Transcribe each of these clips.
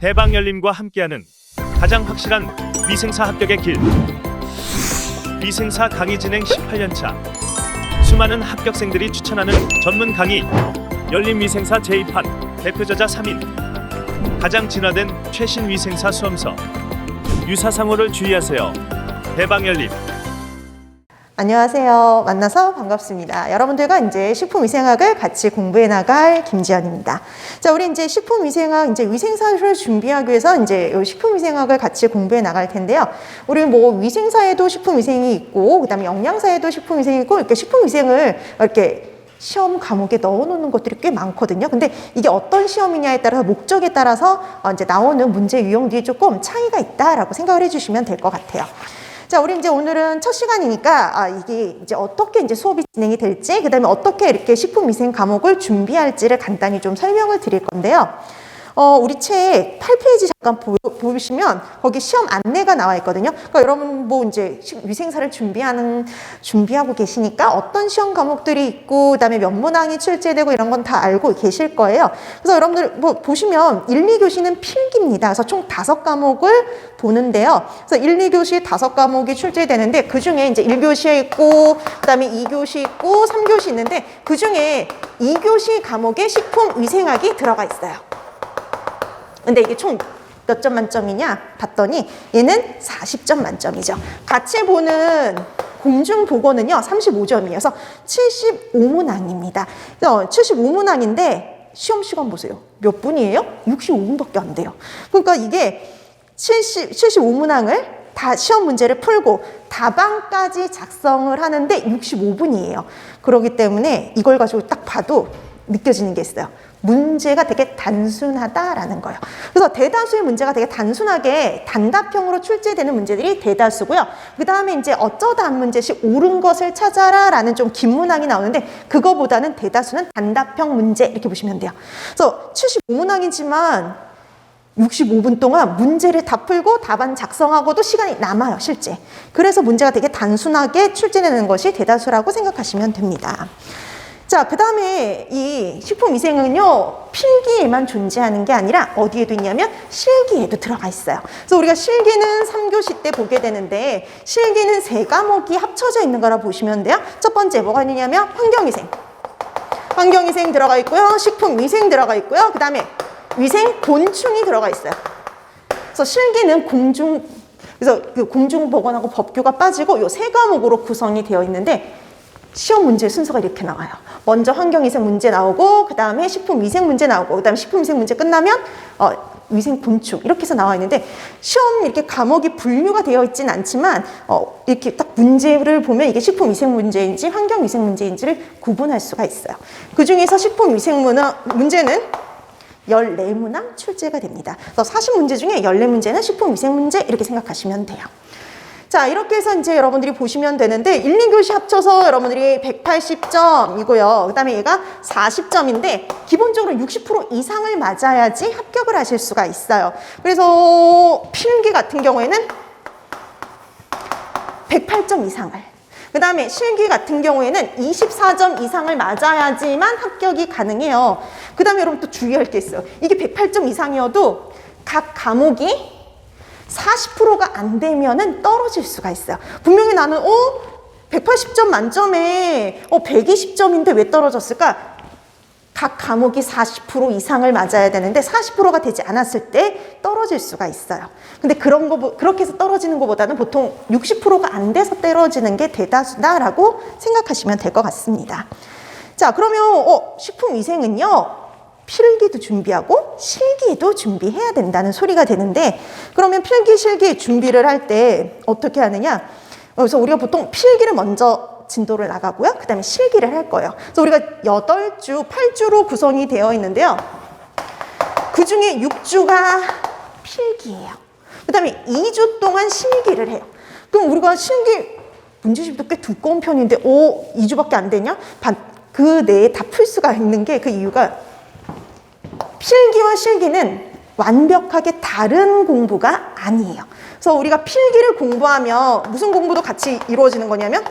대방열림과 함께하는 가장 확실한 위생사 합격의 길. 위생사 강의 진행 18년차. 수많은 합격생들이 추천하는 전문 강의. 열림위생사 제2판 대표저자 3인. 가장 진화된 최신 위생사 수험서. 유사상호를 주의하세요. 대방열림. 안녕하세요. 만나서 반갑습니다. 여러분들과 이제 식품위생학을 같이 공부해 나갈 김지연입니다. 자, 우리 이제 식품위생학, 이제 위생사를 준비하기 위해서 이제 식품위생학을 같이 공부해 나갈 텐데요. 우리 뭐 위생사에도 식품위생이 있고, 그다음에 영양사에도 식품위생이 있고, 이렇게 식품위생을 이렇게 시험 과목에 넣어놓는 것들이 꽤 많거든요. 근데 이게 어떤 시험이냐에 따라서 목적에 따라서 이제 나오는 문제 유형들이 조금 차이가 있다라고 생각을 해주시면 될 것 같아요. 자, 우리 이제 오늘은 첫 시간이니까 이게 이제 어떻게 이제 수업이 진행이 될지, 그다음에 어떻게 이렇게 식품위생 과목을 준비할지를 간단히 좀 설명을 드릴 건데요. 우리 책 8페이지 잠깐 보시면 거기 시험 안내가 나와 있거든요. 그러니까 여러분 뭐 이제 위생사를 준비하고 계시니까 어떤 시험 과목들이 있고, 그다음에 몇 문항이 출제되고 이런 건 다 알고 계실 거예요. 그래서 여러분들 뭐 보시면 1, 2교시는 필기입니다. 그래서 총 5과목을 보는데요. 그래서 1, 2교시 5과목이 출제되는데 그 중에 이제 1교시에 있고, 그다음에 2교시 있고, 3교시 있는데 그 중에 2교시 과목에 식품위생학이 들어가 있어요. 근데 이게 총 몇 점 만점이냐 봤더니 얘는 40점 만점이죠. 같이 보는 공중보고는요 35점이에요. 그래서 75문항입니다. 75문항인데 시험 시간 보세요. 몇 분이에요? 65분밖에 안 돼요. 그러니까 이게 75문항을 다 시험 문제를 풀고 답안까지 작성을 하는데 65분이에요. 그렇기 때문에 이걸 가지고 딱 봐도 느껴지는 게 있어요. 문제가 되게 단순하다라는 거예요. 그래서 대다수의 문제가 되게 단순하게 단답형으로 출제되는 문제들이 대다수고요. 그 다음에 이제 어쩌다 한 문제씩 옳은 것을 찾아라라는 좀 긴 문항이 나오는데 그거보다는 대다수는 단답형 문제 이렇게 보시면 돼요. 그래서 75문항이지만 65분 동안 문제를 다 풀고 답안 작성하고도 시간이 남아요, 실제. 그래서 문제가 되게 단순하게 출제되는 것이 대다수라고 생각하시면 됩니다. 자, 그 다음에 이 식품위생은요, 필기에만 존재하는 게 아니라 어디에도 있냐면 실기에도 들어가 있어요. 그래서 우리가 실기는 3교시 때 보게 되는데 실기는 3과목이 합쳐져 있는 거라 보시면 돼요. 첫 번째 뭐가 있냐면 환경위생 들어가 있고요. 식품위생 들어가 있고요. 그 다음에 위생 곤충이 들어가 있어요. 그래서 실기는 그래서 그 공중보건하고 법규가 빠지고 이 3과목으로 구성이 되어 있는데 시험 문제 순서가 이렇게 나와요. 먼저 환경위생 문제 나오고, 그 다음에 식품위생 문제 나오고, 그 다음에 식품위생 문제 끝나면 위생 곤충 이렇게 해서 나와 있는데 시험 이렇게 과목이 분류가 되어 있진 않지만 이렇게 딱 문제를 보면 이게 식품위생 문제인지 환경위생 문제인지를 구분할 수가 있어요. 그 중에서 식품위생 문제는 14문항 출제가 됩니다. 그래서 40문제 중에 14문제는 식품위생 문제 이렇게 생각하시면 돼요. 자, 이렇게 해서 이제 여러분들이 보시면 되는데 1, 2교시 합쳐서 여러분들이 180점이고요. 그 다음에 얘가 40점인데 기본적으로 60% 이상을 맞아야지 합격을 하실 수가 있어요. 그래서 필기 같은 경우에는 108점 이상을, 그 다음에 실기 같은 경우에는 24점 이상을 맞아야지만 합격이 가능해요. 그 다음에 여러분 또 주의할 게 있어요. 이게 108점 이상이어도 각 과목이 40%가 안 되면은 떨어질 수가 있어요. 분명히 나는 180점 만점에 120점인데 왜 떨어졌을까? 각 과목이 40% 이상을 맞아야 되는데 40%가 되지 않았을 때 떨어질 수가 있어요. 근데 그렇게 해서 떨어지는 것보다는 보통 60%가 안 돼서 떨어지는 게 대다수다라고 생각하시면 될 것 같습니다. 자, 그러면 식품위생은요, 필기도 준비하고 실기도 준비해야 된다는 소리가 되는데, 그러면 필기, 실기 준비를 할 때 어떻게 하느냐? 그래서 우리가 보통 필기를 먼저 진도를 나가고요. 그 다음에 실기를 할 거예요. 그래서 우리가 8주, 8주로 구성이 되어 있는데요. 그 중에 6주가 필기예요. 그 다음에 2주 동안 실기를 해요. 그럼 우리가 실기 문제집도 꽤 두꺼운 편인데 2주밖에 안 되냐? 그 내에 다 풀 수가 있는 게 그 이유가 필기와 실기는 완벽하게 다른 공부가 아니에요. 그래서 우리가 필기를 공부하면 무슨 공부도 같이 이루어지는 거냐면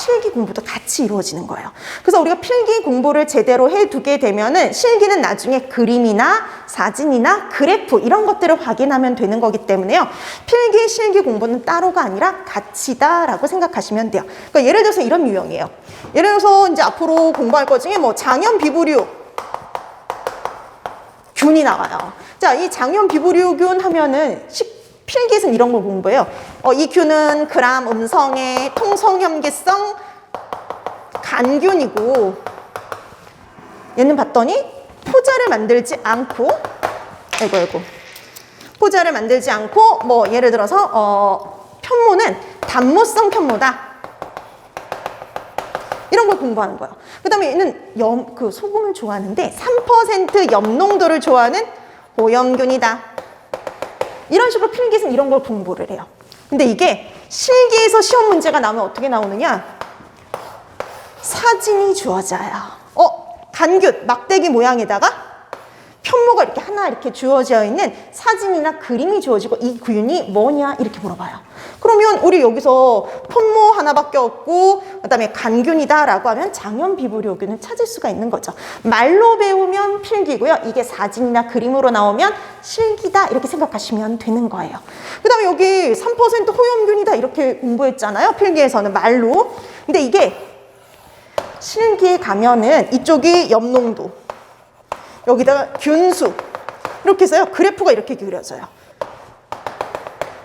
필기 공부도 같이 이루어지는 거예요. 그래서 우리가 필기 공부를 제대로 해두게 되면은 실기는 나중에 그림이나 사진이나 그래프 이런 것들을 확인하면 되는 거기 때문에요. 필기, 실기 공부는 따로가 아니라 같이다라고 생각하시면 돼요. 그러니까 예를 들어서 이런 유형이에요. 예를 들어서 이제 앞으로 공부할 것 중에 뭐 장염 비브리오 균이 나와요. 자, 이 장염 비브리오균 하면은 필기에서는 이런 걸 공부해요. 이 균은 그람 음성의 통성염기성 간균이고, 얘는 봤더니 포자를 만들지 않고, 포자를 만들지 않고, 뭐 예를 들어서 편모는 단모성 편모다. 이런 걸 공부하는 거예요. 그 다음에 얘는 소금을 좋아하는데 3% 염농도를 좋아하는 오염균이다. 이런 식으로 필기에서는 이런 걸 공부를 해요. 근데 이게 실기에서 시험 문제가 나오면 어떻게 나오느냐? 사진이 주어져요. 간균, 막대기 모양에다가 편모가 이렇게 하나 이렇게 주어져 있는 사진이나 그림이 주어지고 이 균이 뭐냐 이렇게 물어봐요. 그러면 우리 여기서 편모 하나밖에 없고 그다음에 간균이다라고 하면 장염 비브리오균을 찾을 수가 있는 거죠. 말로 배우면 필기고요. 이게 사진이나 그림으로 나오면 실기다 이렇게 생각하시면 되는 거예요. 그다음에 여기 3% 호염균이다 이렇게 공부했잖아요. 필기에서는 말로. 근데 이게 실기에 가면은 이쪽이 염농도, 여기다가 균수 이렇게 해서요. 그래프가 이렇게 그려져요.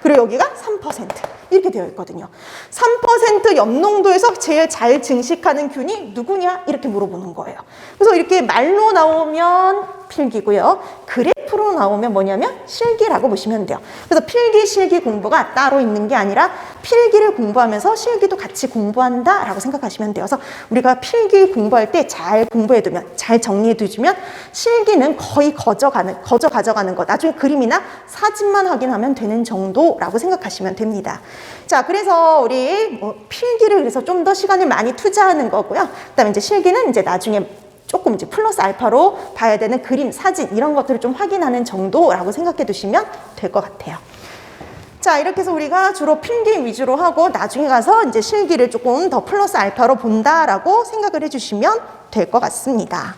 그리고 여기가 3% 이렇게 되어 있거든요. 3% 염농도에서 제일 잘 증식하는 균이 누구냐 이렇게 물어보는 거예요. 그래서 이렇게 말로 나오면 필기고요. 그래프로 나오면 뭐냐면 실기라고 보시면 돼요. 그래서 필기, 실기 공부가 따로 있는 게 아니라 필기를 공부하면서 실기도 같이 공부한다라고 생각하시면 돼요. 그래서 우리가 필기 공부할 때 잘 공부해두면, 잘 정리해두면 실기는 거의 거저 가져가는 것, 나중에 그림이나 사진만 확인하면 되는 정도라고 생각하시면 됩니다. 자, 그래서 우리 필기를 그래서 좀 더 시간을 많이 투자하는 거고요. 그다음에 이제 실기는 이제 나중에 조금 이제 플러스 알파로 봐야 되는 그림, 사진 이런 것들을 좀 확인하는 정도라고 생각해 두시면 될 것 같아요. 자, 이렇게 해서 우리가 주로 필기 위주로 하고 나중에 가서 이제 실기를 조금 더 플러스 알파로 본다라고 생각을 해주시면 될 것 같습니다.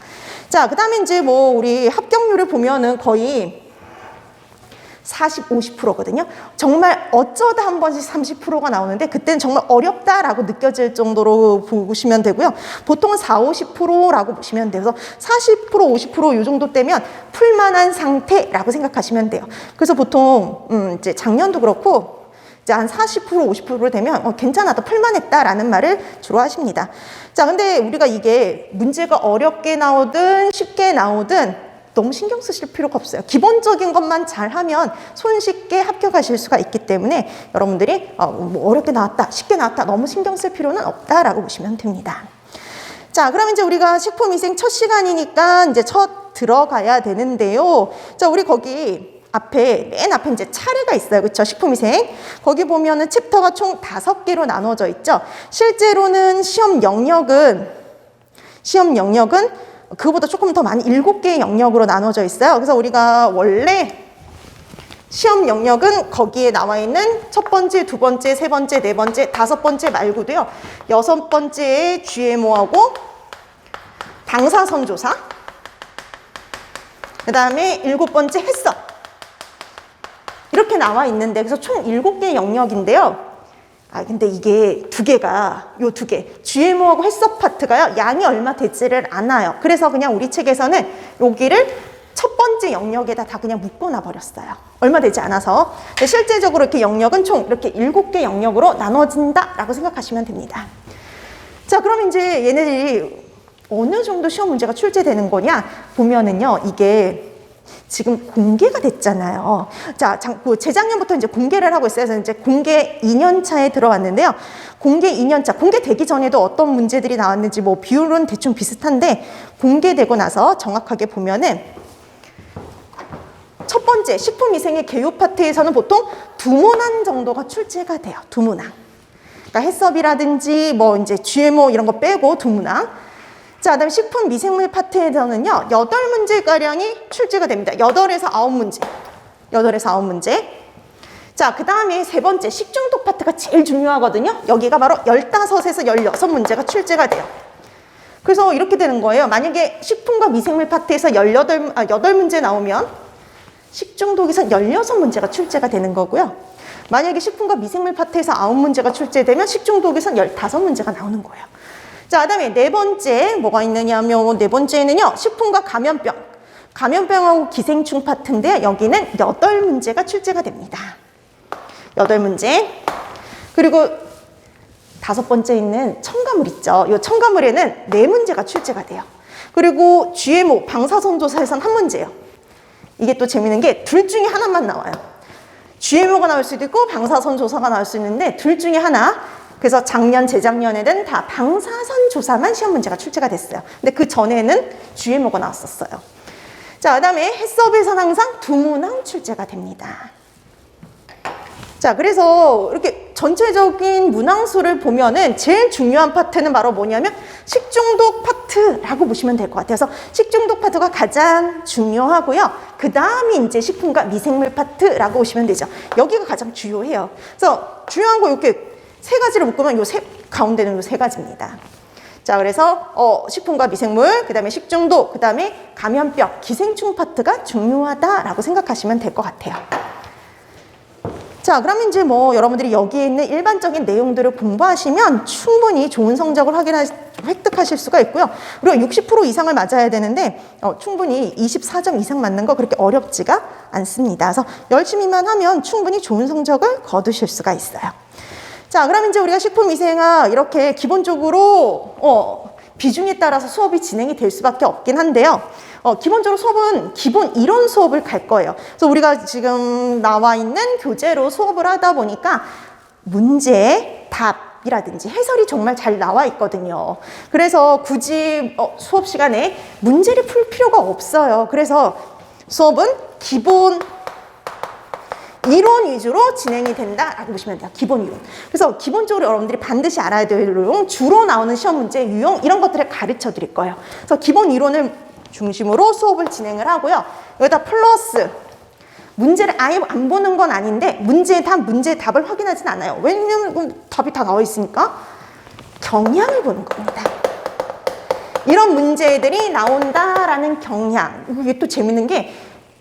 자, 그 다음에 이제 뭐 우리 합격률을 보면은 거의 40, 50%거든요. 정말 어쩌다 한 번씩 30%가 나오는데 그때는 정말 어렵다라고 느껴질 정도로 보시면 되고요. 보통은 40, 50%라고 보시면 돼요. 그래서 40%, 50% 이 정도 되면 풀만한 상태라고 생각하시면 돼요. 그래서 보통 이제 작년도 그렇고 이제 한 40%, 50% 되면 괜찮았다, 풀만했다라는 말을 주로 하십니다. 자, 근데 우리가 이게 문제가 어렵게 나오든 쉽게 나오든 너무 신경 쓰실 필요가 없어요. 기본적인 것만 잘하면 손쉽게 합격하실 수가 있기 때문에 여러분들이 뭐 어렵게 나왔다, 쉽게 나왔다 너무 신경 쓸 필요는 없다라고 보시면 됩니다. 자, 그럼 이제 우리가 식품위생 첫 시간이니까 이제 첫 들어가야 되는데요. 자, 우리 거기 맨 앞에 이제 차례가 있어요. 그렇죠? 식품위생. 거기 보면은 챕터가 총 5개로 나눠져 있죠. 실제로는 시험 영역은 그거보다 조금 더 많이 7개의 영역으로 나눠져 있어요. 그래서 우리가 원래 시험 영역은 거기에 나와 있는 첫 번째, 두 번째, 세 번째, 네 번째, 5번째 말고도요. 6번째에 GMO하고 방사선조사, 그 다음에 7번째 해썹 이렇게 나와 있는데 그래서 총 7개의 영역인데요. 근데 이게 요 두 개, GMO하고 해썹 파트가요, 양이 얼마 되지를 않아요. 그래서 그냥 우리 책에서는 여기를 첫 번째 영역에다 다 그냥 묶어놔 버렸어요. 얼마 되지 않아서. 근데 실제적으로 이렇게 영역은 총 이렇게 7개 영역으로 나눠진다라고 생각하시면 됩니다. 자, 그럼 이제 얘네들이 어느 정도 시험 문제가 출제되는 거냐 보면은요, 이게 지금 공개가 됐잖아요. 자, 재작년부터 이제 공개를 하고 있어요. 그래서 이제 공개 2년차에 들어왔는데요. 공개 2년차, 공개되기 전에도 어떤 문제들이 나왔는지 뭐 비율은 대충 비슷한데 공개되고 나서 정확하게 보면은 첫 번째 식품위생의 개요 파트에서는 보통 2문항 정도가 출제가 돼요. 2문항. 그러니까 해썹이라든지 뭐 이제 GMO 이런 거 빼고 2문항. 자, 그다음에 식품 미생물 파트에서는요, 8문제가량이 출제가 됩니다. 8에서 9문제. 8에서 9문제. 자, 그 다음에 세 번째 식중독 파트가 제일 중요하거든요. 여기가 바로 15에서 16문제가 출제가 돼요. 그래서 이렇게 되는 거예요. 만약에 식품과 미생물 파트에서 8문제 나오면 식중독에서 16문제가 출제가 되는 거고요. 만약에 식품과 미생물 파트에서 9문제가 출제되면 식중독에서 15문제가 나오는 거예요. 자, 그 다음에 네 번째 뭐가 있느냐면 네 번째는요. 식품과 감염병. 감염병하고 기생충 파트인데 여기는 8문제가 출제가 됩니다. 8문제. 그리고 5번째 있는 첨가물 있죠. 이 첨가물에는 4문제가 출제가 돼요. 그리고 GMO, 방사선조사에선 1문제예요. 이게 또 재밌는 게 둘 중에 하나만 나와요. GMO가 나올 수도 있고 방사선조사가 나올 수 있는데 둘 중에 하나. 그래서 작년, 재작년에는 다 방사선조사만 시험 문제가 출제가 됐어요. 근데 그 전에는 GMO가 나왔었어요. 자, 그 다음에 해썹에서는 항상 2문항 출제가 됩니다. 자, 그래서 이렇게 전체적인 문항수를 보면은 제일 중요한 파트는 바로 뭐냐면 식중독 파트라고 보시면 될 것 같아요. 그래서 식중독 파트가 가장 중요하고요. 그 다음이 이제 식품과 미생물 파트라고 보시면 되죠. 여기가 가장 주요해요. 그래서 중요한 거 이렇게 세 가지를 묶으면 요 가운데는 요 세 가지입니다. 자, 그래서 식품과 미생물, 그 다음에 식중독, 그 다음에 감염병, 기생충 파트가 중요하다라고 생각하시면 될 것 같아요. 자, 그러면 이제 뭐 여러분들이 여기에 있는 일반적인 내용들을 공부하시면 충분히 좋은 성적을 획득하실 수가 있고요. 그리고 60% 이상을 맞아야 되는데 충분히 24점 이상 맞는 거 그렇게 어렵지가 않습니다. 그래서 열심히만 하면 충분히 좋은 성적을 거두실 수가 있어요. 자, 그럼 이제 우리가 식품위생학 이렇게 기본적으로 비중에 따라서 수업이 진행이 될 수밖에 없긴 한데요. 기본적으로 수업은 기본 이론 수업을 갈 거예요. 그래서 우리가 지금 나와 있는 교재로 수업을 하다 보니까 문제, 답이라든지 해설이 정말 잘 나와 있거든요. 그래서 굳이 수업 시간에 문제를 풀 필요가 없어요. 그래서 수업은 기본 이론 위주로 진행이 된다라고 보시면 돼요. 기본 이론. 그래서 기본적으로 여러분들이 반드시 알아야 될 내용, 주로 나오는 시험 문제, 유형 이런 것들을 가르쳐 드릴 거예요. 그래서 기본 이론을 중심으로 수업을 진행을 하고요. 여기다 플러스 문제를 아예 안 보는 건 아닌데 문제의 답을 확인하진 않아요. 왜냐면 답이 다 나와 있으니까 경향을 보는 겁니다. 이런 문제들이 나온다라는 경향. 이게 또 재밌는 게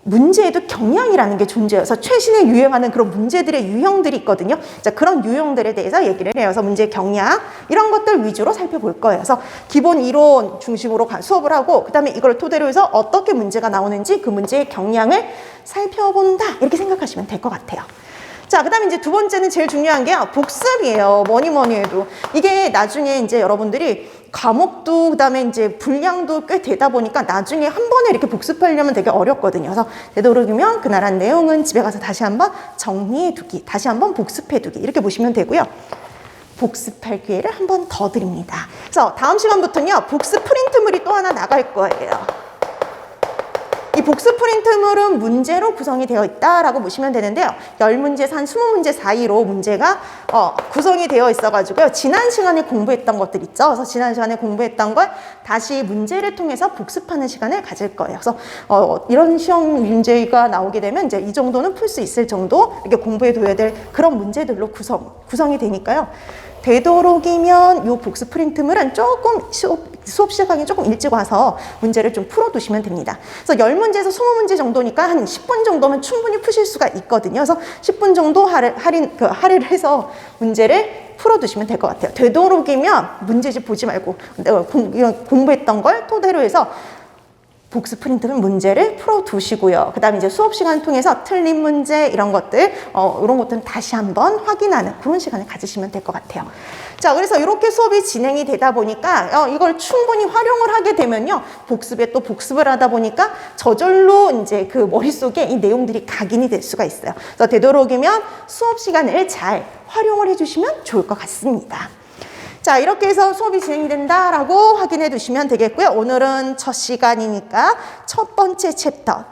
문제에도 경향이라는 게 존재해서 최신에 유행하는 그런 문제들의 유형들이 있거든요. 자, 그런 유형들에 대해서 얘기를 해요. 그래서 문제 경향 이런 것들 위주로 살펴볼 거예요. 그래서 기본 이론 중심으로 수업을 하고 그다음에 이걸 토대로 해서 어떻게 문제가 나오는지 그 문제의 경향을 살펴본다 이렇게 생각하시면 될 것 같아요. 자, 그 다음에 이제 두 번째는 제일 중요한 게 복습이에요. 뭐니 해도. 이게 나중에 이제 여러분들이 과목도 그 다음에 이제 분량도 꽤 되다 보니까 나중에 한 번에 이렇게 복습하려면 되게 어렵거든요. 그래서 되도록이면 그날 한 내용은 집에 가서 다시 한번 정리해 두기, 다시 한번 복습해 두기 이렇게 보시면 되고요. 복습할 기회를 한 번 더 드립니다. 그래서 다음 시간부터는요, 복습 프린트물이 또 하나 나갈 거예요. 이 복습 프린트물은 문제로 구성이 되어 있다라고 보시면 되는데요. 10문제에서 한 20문제 사이로 문제가 구성이 되어 있어가지고요. 지난 시간에 공부했던 것들 있죠. 그래서 지난 시간에 공부했던 걸 다시 문제를 통해서 복습하는 시간을 가질 거예요. 그래서 이런 시험 문제가 나오게 되면 이제 이 정도는 풀 수 있을 정도 이렇게 공부해 둬야 될 그런 문제들로 구성이 되니까요. 되도록이면 이 복습 프린트물은 조금 수업 시작하기 조금 일찍 와서 문제를 좀 풀어두시면 됩니다. 그래서 10문제에서 20문제 정도니까 한 10분 정도면 충분히 푸실 수가 있거든요. 그래서 10분 정도 할애를 해서 문제를 풀어두시면 될 것 같아요. 되도록이면 문제집 보지 말고 공부했던 걸 토대로 해서 복습 프린트는 문제를 풀어두시고요. 그 다음에 이제 수업 시간 통해서 틀린 문제 이런 것들은 다시 한번 확인하는 그런 시간을 가지시면 될 것 같아요. 자, 그래서 이렇게 수업이 진행이 되다 보니까 이걸 충분히 활용을 하게 되면요, 복습에 또 복습을 하다 보니까 저절로 이제 그 머릿속에 이 내용들이 각인이 될 수가 있어요. 그래서 되도록이면 수업 시간을 잘 활용을 해주시면 좋을 것 같습니다. 자, 이렇게 해서 수업이 진행된다라고 확인해 두시면 되겠고요. 오늘은 첫 시간이니까 첫 번째 챕터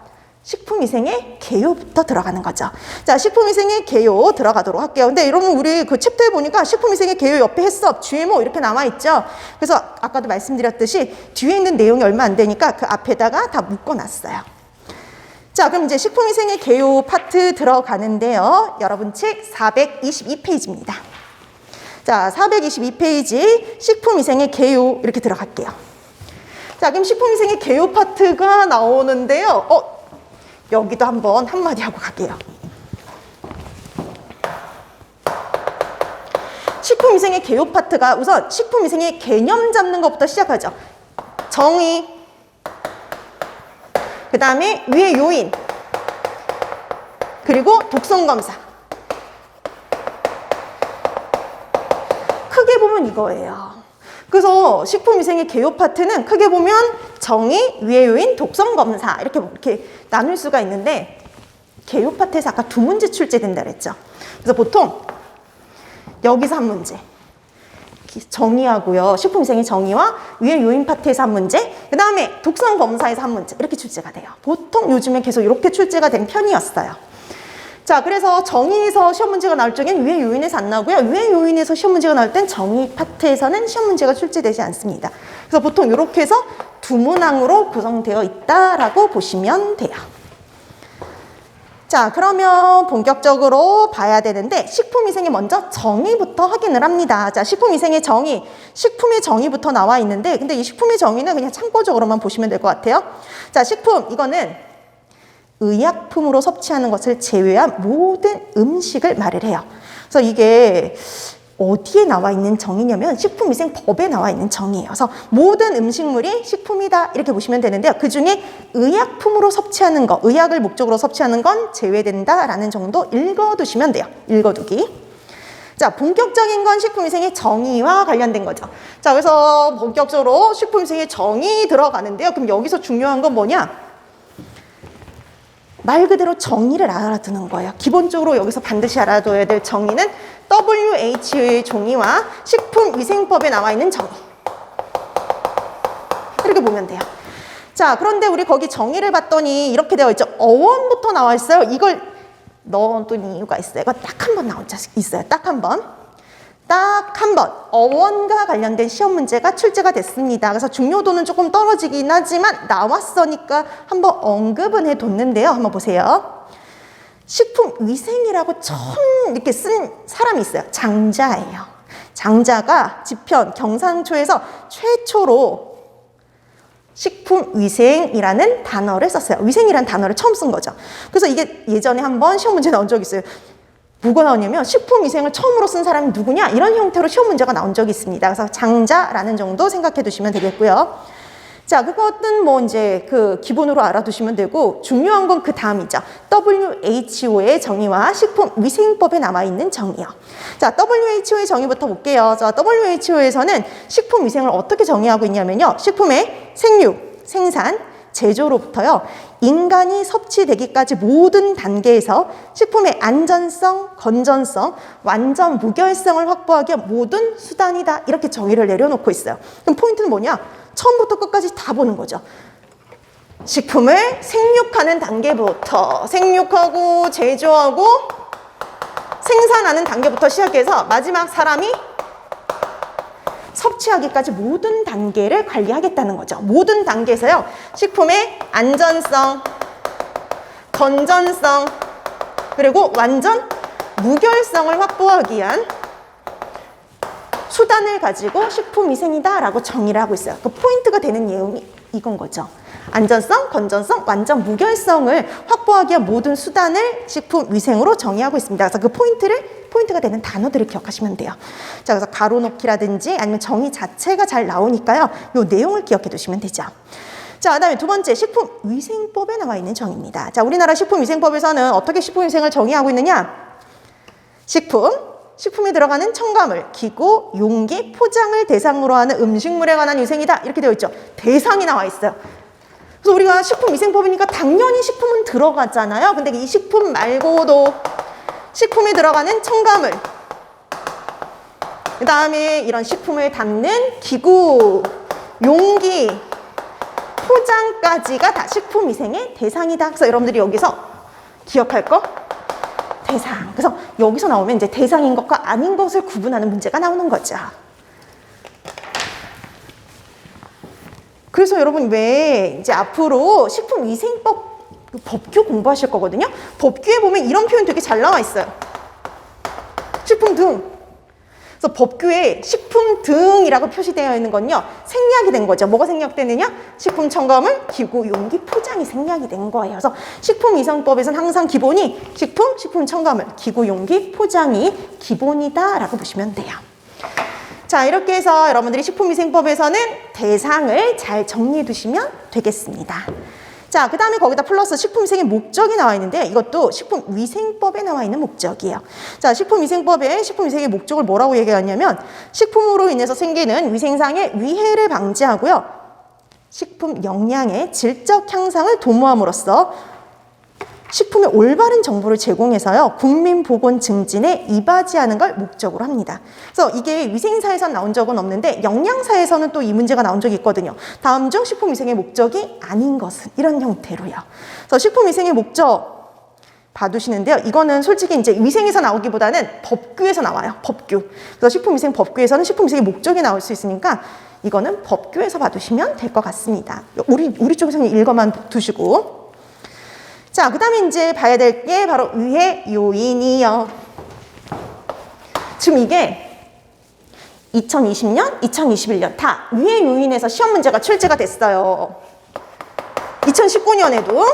식품위생의 개요부터 들어가는 거죠. 자, 식품위생의 개요 들어가도록 할게요. 근데 여러분 우리 그 챕터에 보니까 식품위생의 개요 옆에 해썹, GMO 이렇게 남아 있죠. 그래서 아까도 말씀드렸듯이 뒤에 있는 내용이 얼마 안 되니까 그 앞에다가 다 묶어놨어요. 자, 그럼 이제 식품위생의 개요 파트 들어가는데요. 여러분 책 422페이지입니다. 자, 422페이지 식품위생의 개요 이렇게 들어갈게요. 자, 그럼 식품위생의 개요 파트가 나오는데요. 여기도 한번 한마디 하고 갈게요. 식품위생의 개요 파트가 우선 식품위생의 개념 잡는 것부터 시작하죠. 정의, 그 다음에 위의 요인, 그리고 독성검사. 크게 보면 이거예요. 그래서 식품위생의 개요 파트는 크게 보면 정의, 위의 요인, 독성검사 이렇게 나눌 수가 있는데 개요 파트에서 아까 2문제 출제된다 그랬죠. 그래서 보통 여기서 한 문제, 정의하고요. 식품위생의 정의와 위의 요인 파트에서 한 문제, 그 다음에 독성검사에서 한 문제 이렇게 출제가 돼요. 보통 요즘에 계속 이렇게 출제가 된 편이었어요. 자, 그래서 정의에서 시험 문제가 나올 적엔 위의 요인에서 안 나오고요. 위의 요인에서 시험 문제가 나올 땐 정의 파트에서는 시험 문제가 출제되지 않습니다. 그래서 보통 이렇게 해서 2문항으로 구성되어 있다라고 보시면 돼요. 자, 그러면 본격적으로 봐야 되는데 식품위생의 먼저 정의부터 확인을 합니다. 자, 식품위생의 정의, 식품의 정의부터 나와 있는데 근데 이 식품의 정의는 그냥 참고적으로만 보시면 될 것 같아요. 자, 식품 이거는 의약품으로 섭취하는 것을 제외한 모든 음식을 말을 해요. 그래서 이게 어디에 나와 있는 정의냐면 식품위생법에 나와 있는 정의예요. 그래서 모든 음식물이 식품이다 이렇게 보시면 되는데요. 그중에 의약품으로 섭취하는 거, 의약을 목적으로 섭취하는 건 제외된다라는 정도 읽어두시면 돼요. 읽어두기. 자, 본격적인 건 식품위생의 정의와 관련된 거죠. 자, 그래서 본격적으로 식품위생의 정의 들어가는데요. 그럼 여기서 중요한 건 뭐냐? 말 그대로 정의를 알아두는 거예요. 기본적으로 여기서 반드시 알아둬야 될 정의는 WHO의 정의와 식품위생법에 나와 있는 정의. 이렇게 보면 돼요. 자, 그런데 우리 거기 정의를 봤더니 이렇게 되어 있죠. 어원부터 나와 있어요. 이걸 넣어둔 이유가 있어요. 이거 딱 한 번 나온 적 있어요. 딱 한 번. 딱 한 번 어원과 관련된 시험 문제가 출제가 됐습니다. 그래서 중요도는 조금 떨어지긴 하지만 나왔으니까 한번 언급은 해뒀는데요. 한번 보세요. 식품위생이라고 처음 이렇게 쓴 사람이 있어요. 장자예요. 장자가 지편 경상초에서 최초로 식품위생이라는 단어를 썼어요. 위생이라는 단어를 처음 쓴 거죠. 그래서 이게 예전에 한번 시험 문제 나온 적이 있어요. 뭐가 나오냐면 식품위생을 처음으로 쓴 사람이 누구냐 이런 형태로 시험 문제가 나온 적이 있습니다. 그래서 장자라는 정도 생각해 두시면 되겠고요. 자, 그것은 뭐 이제 그 기본으로 알아두시면 되고 중요한 건 그 다음이죠. WHO의 정의와 식품위생법에 남아 있는 정의요. 자, WHO의 정의부터 볼게요. 자, WHO에서는 식품위생을 어떻게 정의하고 있냐면요. 식품의 생육, 생산, 제조로부터요. 인간이 섭취되기까지 모든 단계에서 식품의 안전성, 건전성, 완전 무결성을 확보하기 위한 모든 수단이다. 이렇게 정의를 내려놓고 있어요. 그럼 포인트는 뭐냐? 처음부터 끝까지 다 보는 거죠. 식품을 생육하는 단계부터 생육하고 제조하고 생산하는 단계부터 시작해서 마지막 사람이 섭취하기까지 모든 단계를 관리하겠다는 거죠. 모든 단계에서요. 식품의 안전성, 건전성, 그리고 완전 무결성을 확보하기 위한 수단을 가지고 식품위생이다라고 정의를 하고 있어요. 그 포인트가 되는 내용이 이건 거죠. 안전성, 건전성, 완전 무결성을 확보하기 위한 모든 수단을 식품위생으로 정의하고 있습니다. 그래서 그 포인트가 되는 단어들을 기억하시면 돼요. 자, 그래서 가로놓기라든지 아니면 정의 자체가 잘 나오니까요. 이 내용을 기억해 두시면 되죠. 자, 그다음에 두 번째 식품위생법에 나와 있는 정의입니다. 자, 우리나라 식품위생법에서는 어떻게 식품위생을 정의하고 있느냐? 식품에 들어가는 첨가물, 기구, 용기, 포장을 대상으로 하는 음식물에 관한 위생이다. 이렇게 되어 있죠. 대상이 나와 있어요. 그래서 우리가 식품위생법이니까 당연히 식품은 들어가잖아요. 근데 이 식품 말고도 식품에 들어가는 첨가물, 그 다음에 이런 식품을 담는 기구, 용기, 포장까지가 다 식품위생의 대상이다. 그래서 여러분들이 여기서 기억할 거 대상. 그래서 여기서 나오면 이제 대상인 것과 아닌 것을 구분하는 문제가 나오는 거죠. 그래서 여러분 왜 이제 앞으로 식품위생법 법규 공부하실 거거든요. 법규에 보면 이런 표현 되게 잘 나와 있어요. 식품 등. 그래서 법규에 식품 등이라고 표시되어 있는 건요, 생략이 된 거죠. 뭐가 생략되느냐? 식품 첨가물, 기구, 용기, 포장이 생략이 된 거예요. 그래서 식품위생법에서는 항상 기본이 식품, 식품 첨가물, 기구, 용기, 포장이 기본이다라고 보시면 돼요. 자, 이렇게 해서 여러분들이 식품위생법에서는 대상을 잘 정리해 두시면 되겠습니다. 자, 그 다음에 거기다 플러스 식품위생의 목적이 나와 있는데 이것도 식품위생법에 나와 있는 목적이에요. 자, 식품위생법에 식품위생의 목적을 뭐라고 얘기하냐면 식품으로 인해서 생기는 위생상의 위해를 방지하고요. 식품 영양의 질적 향상을 도모함으로써 식품의 올바른 정보를 제공해서요, 국민 보건 증진에 이바지하는 걸 목적으로 합니다. 그래서 이게 위생사에선 나온 적은 없는데 영양사에서는 또 이 문제가 나온 적이 있거든요. 다음 중 식품위생의 목적이 아닌 것은 이런 형태로요. 그래서 식품위생의 목적 봐두시는데요. 이거는 솔직히 이제 위생에서 나오기보다는 법규에서 나와요. 법규. 그래서 식품위생 법규에서는 식품위생의 목적이 나올 수 있으니까 이거는 법규에서 봐두시면 될 것 같습니다. 우리 쪽에서는 읽어만 두시고. 자, 그 다음에 이제 봐야 될 게 바로 위해 요인이요. 지금 이게 2020년, 2021년 다 위해 요인에서 시험 문제가 출제가 됐어요. 2019년에도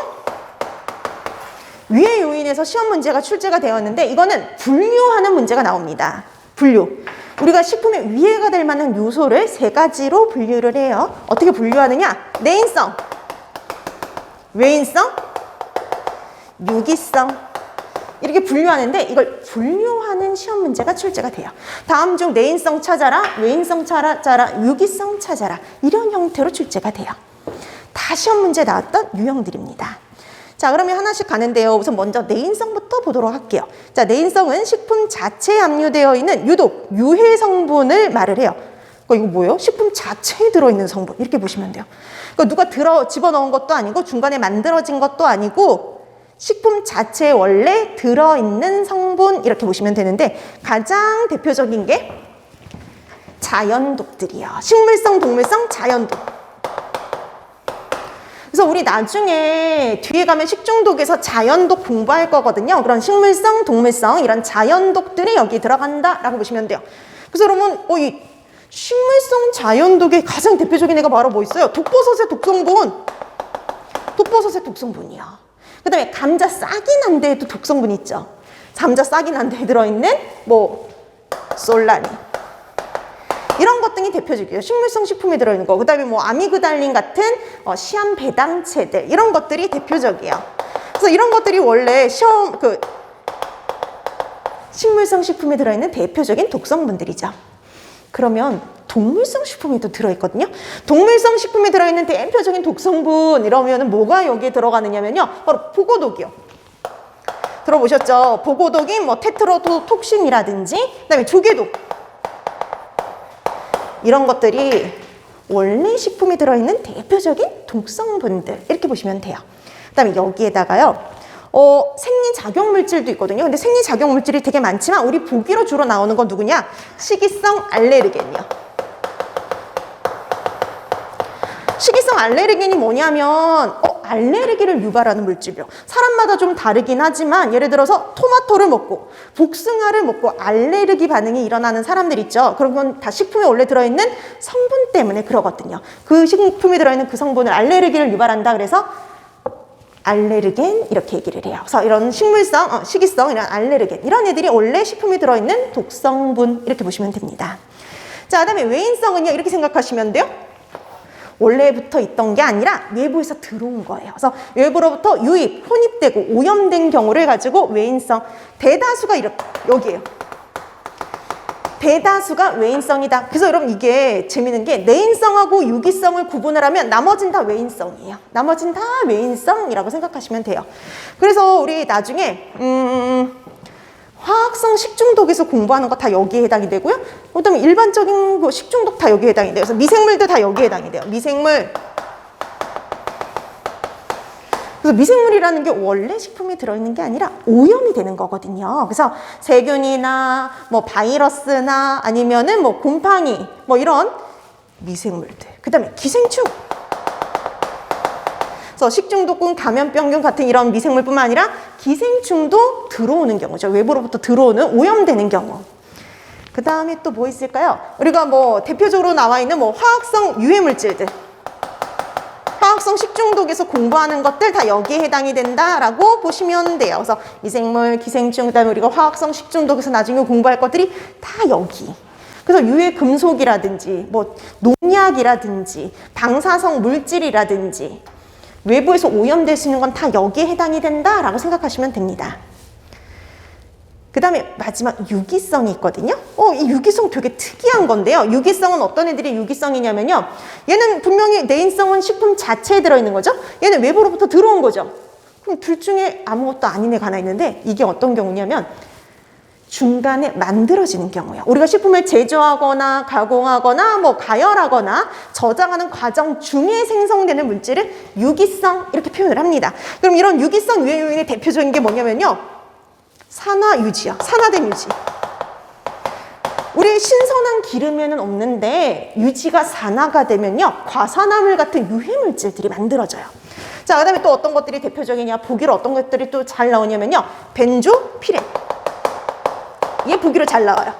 위해 요인에서 시험 문제가 출제가 되었는데 이거는 분류하는 문제가 나옵니다. 분류. 우리가 식품에 위해가 될 만한 요소를 세 가지로 분류를 해요. 어떻게 분류하느냐? 내인성, 외인성, 유기성, 이렇게 분류하는데 이걸 분류하는 시험 문제가 출제가 돼요. 다음 중 내인성 찾아라, 외인성 찾아라, 유기성 찾아라, 이런 형태로 출제가 돼요. 다 시험 문제에 나왔던 유형들입니다. 자, 그러면 하나씩 가는데요. 우선 먼저 내인성부터 보도록 할게요. 자, 내인성은 식품 자체에 함유되어 있는 유독, 유해 성분을 말을 해요. 이거 뭐예요? 식품 자체에 들어있는 성분, 이렇게 보시면 돼요. 누가 집어넣은 것도 아니고 중간에 만들어진 것도 아니고 식품 자체에 원래 들어있는 성분, 이렇게 보시면 되는데 가장 대표적인 게 자연독들이요. 식물성, 동물성, 자연독. 그래서 우리 나중에 뒤에 가면 식중독에서 자연독 공부할 거거든요. 그런 식물성, 동물성, 이런 자연독들이 여기 들어간다라고 보시면 돼요. 그래서 여러분, 이 식물성 자연독의 가장 대표적인 애가 바로 뭐 있어요? 독버섯의 독성분. 독버섯의 독성분이요. 그 다음에 감자 싹이 난 데에도 독성분 있죠. 감자 싹이 난 데에 들어있는 솔라닌, 이런 것 등이 대표적이에요. 식물성 식품에 들어있는 거. 그 다음에 아미그달린 같은 시한배당체들, 이런 것들이 대표적이에요. 그래서 이런 것들이 원래 식물성 식품에 들어있는 대표적인 독성분들이죠. 그러면 동물성 식품에도 들어있거든요. 동물성 식품에 들어있는 대표적인 독성분, 이러면 뭐가 여기에 들어가느냐면요, 바로 보고독이요. 들어보셨죠? 보고독인 테트라톡신이라든지, 그 다음에 조개독, 이런 것들이 원래 식품에 들어있는 대표적인 독성분들, 이렇게 보시면 돼요. 그 다음에 여기에다가요, 생리작용물질도 있거든요. 근데 생리작용물질이 되게 많지만 우리 보기로 주로 나오는 건 누구냐? 식이성 알레르겐이요. 식이성 알레르겐이 뭐냐면 알레르기를 유발하는 물질이요. 사람마다 좀 다르긴 하지만 예를 들어서 토마토를 먹고 복숭아를 먹고 알레르기 반응이 일어나는 사람들 있죠. 그런 건 다 식품에 원래 들어있는 성분 때문에 그러거든요. 그 식품에 들어있는 그 성분을 알레르기를 유발한다 그래서 알레르겐, 이렇게 얘기를 해요. 그래서 이런 식물성, 식이성, 이런 알레르겐, 이런 애들이 원래 식품에 들어있는 독성분, 이렇게 보시면 됩니다. 자, 그다음에 외인성은요, 이렇게 생각하시면 돼요. 원래부터 있던 게 아니라 외부에서 들어온 거예요. 그래서 외부로부터 유입, 혼입되고 오염된 경우를 가지고 외인성, 대다수가 여기에요. 대다수가 외인성이다. 그래서 여러분 이게 재밌는 게 내인성하고 유기성을 구분을 하면 나머진 다 외인성이에요. 나머진 다 외인성이라고 생각하시면 돼요. 그래서 우리 나중에 화학성 식중독에서 공부하는 거 다 여기에 해당이 되고요. 그다음에 일반적인 식중독 다 여기에 해당이 돼요. 그래서 미생물도 다 여기에 해당이 돼요. 미생물. 그래서 미생물이라는 게 원래 식품에 들어있는 게 아니라 오염이 되는 거거든요. 그래서 세균이나 바이러스나 아니면은 곰팡이 이런 미생물들. 그다음에 기생충. 그래서 식중독균, 감염병균 같은 이런 미생물뿐만 아니라 기생충도 들어오는 경우죠. 외부로부터 들어오는 오염되는 경우. 그 다음에 또 뭐 있을까요? 우리가 뭐 대표적으로 나와 있는 뭐 화학성 유해물질들, 화학성 식중독에서 공부하는 것들 다 여기에 해당이 된다라고 보시면 돼요. 그래서 미생물, 기생충, 그다음에 우리가 화학성 식중독에서 나중에 공부할 것들이 다 여기. 그래서 유해 금속이라든지 뭐 농약이라든지 방사성 물질이라든지 외부에서 오염될 수 있는 건 다 여기에 해당이 된다라고 생각하시면 됩니다. 그 다음에 마지막 유기성이 있거든요. 이 유기성 되게 특이한 건데요. 유기성은 어떤 애들이 유기성이냐면요. 얘는 분명히 내인성은 식품 자체에 들어있는 거죠. 얘는 외부로부터 들어온 거죠. 그럼 둘 중에 아무것도 아닌 애가 하나 있는데 이게 어떤 경우냐면 중간에 만들어지는 경우예요. 우리가 식품을 제조하거나 가공하거나 뭐 가열하거나 저장하는 과정 중에 생성되는 물질을 유기성 이렇게 표현을 합니다. 그럼 이런 유기성 유해 요인의 대표적인 게 뭐냐면요. 산화유지요. 산화된 유지. 우리 신선한 기름에는 없는데 유지가 산화가 되면요. 과산화물 같은 유해물질들이 만들어져요. 자, 그 다음에 또 어떤 것들이 대표적이냐. 보기로 어떤 것들이 또 잘 나오냐면요. 벤조피렌. 얘 보기로 잘 나와요.